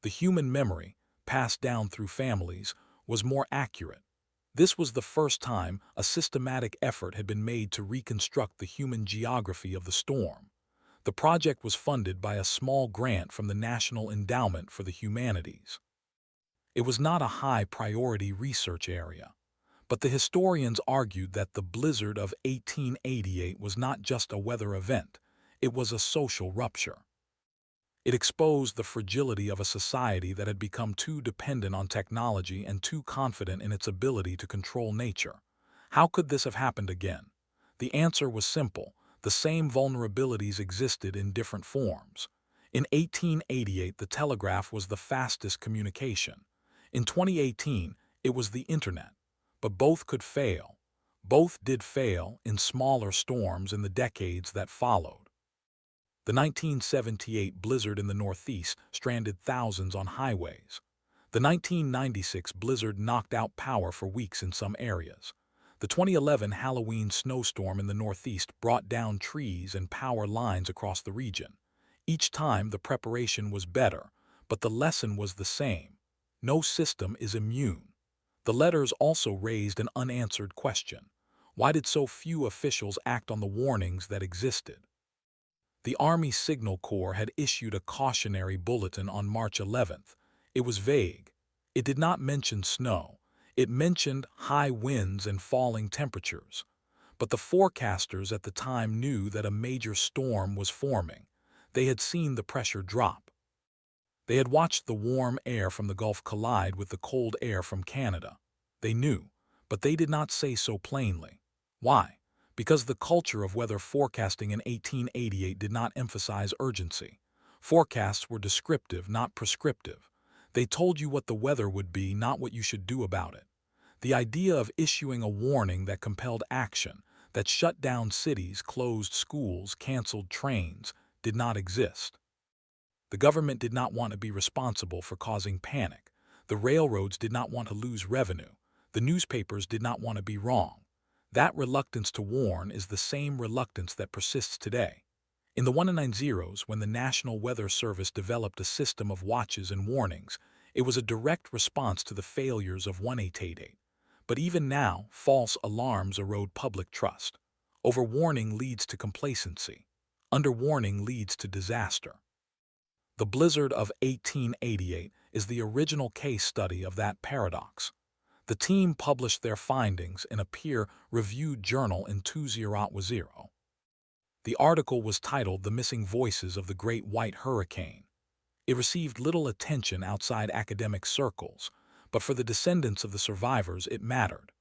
The human memory, passed down through families, was more accurate. This was the first time a systematic effort had been made to reconstruct the human geography of the storm. The project was funded by a small grant from the National Endowment for the Humanities. It was not a high-priority research area, but the historians argued that the blizzard of 1888 was not just a weather event, it was a social rupture. It exposed the fragility of a society that had become too dependent on technology and too confident in its ability to control nature. How could this have happened again? The answer was simple. The same vulnerabilities existed in different forms. In 1888, the telegraph was the fastest communication. In 2018, it was the internet. But both could fail. Both did fail in smaller storms in the decades that followed. The 1978 blizzard in the Northeast stranded thousands on highways. The 1996 blizzard knocked out power for weeks in some areas. The 2011 Halloween snowstorm in the Northeast brought down trees and power lines across the region. Each time the preparation was better, but the lesson was the same. No system is immune. The letters also raised an unanswered question. Why did so few officials act on the warnings that existed? The Army Signal Corps had issued a cautionary bulletin on March 11th. It was vague. It did not mention snow. It mentioned high winds and falling temperatures. But the forecasters at the time knew that a major storm was forming. They had seen the pressure drop. They had watched the warm air from the Gulf collide with the cold air from Canada. They knew, but they did not say so plainly. Why? Because the culture of weather forecasting in 1888 did not emphasize urgency. Forecasts were descriptive, not prescriptive. They told you what the weather would be, not what you should do about it. The idea of issuing a warning that compelled action, that shut down cities, closed schools, canceled trains, did not exist. The government did not want to be responsible for causing panic. The railroads did not want to lose revenue. The newspapers did not want to be wrong. That reluctance to warn is the same reluctance that persists today. In the 190s, when the National Weather Service developed a system of watches and warnings, it was a direct response to the failures of 1888. But even now, false alarms erode public trust. Overwarning leads to complacency. Underwarning leads to disaster. The blizzard of 1888 is the original case study of that paradox. The team published their findings in a peer-reviewed journal in 2010. The article was titled "The Missing Voices of the Great White Hurricane." It received little attention outside academic circles, but for the descendants of the survivors it mattered.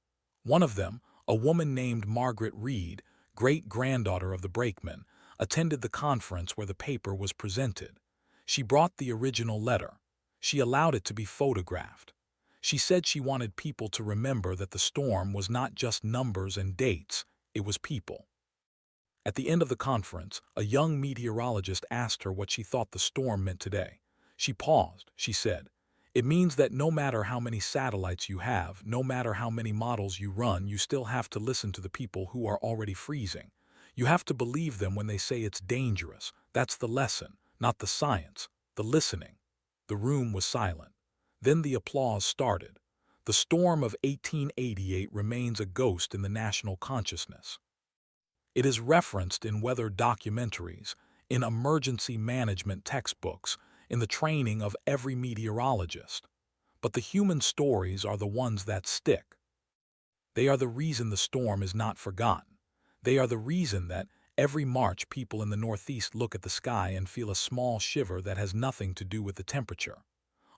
One of them, a woman named Margaret Reed, great-granddaughter of the brakeman, attended the conference where the paper was presented. She brought the original letter. She allowed it to be photographed. She said she wanted people to remember that the storm was not just numbers and dates, it was people. At the end of the conference, a young meteorologist asked her what she thought the storm meant today. She paused. She said, "It means that no matter how many satellites you have, no matter how many models you run, you still have to listen to the people who are already freezing. You have to believe them when they say it's dangerous. That's the lesson, not the science, the listening." The room was silent. Then the applause started. The storm of 1888 remains a ghost in the national consciousness. It is referenced in weather documentaries, in emergency management textbooks, in the training of every meteorologist. But the human stories are the ones that stick. They are the reason the storm is not forgotten. They are the reason that every March people in the Northeast look at the sky and feel a small shiver that has nothing to do with the temperature.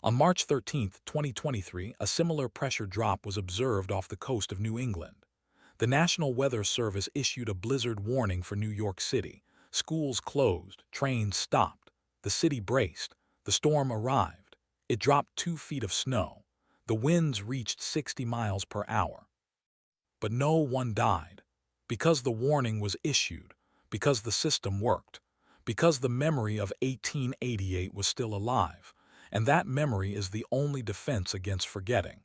On March 13, 2023, a similar pressure drop was observed off the coast of New England. The National Weather Service issued a blizzard warning for New York City. Schools closed, trains stopped. The city braced. The storm arrived. It dropped 2 feet of snow. The winds reached 60 miles per hour. But no one died. Because the warning was issued. Because the system worked. Because the memory of 1888 was still alive. And that memory is the only defense against forgetting.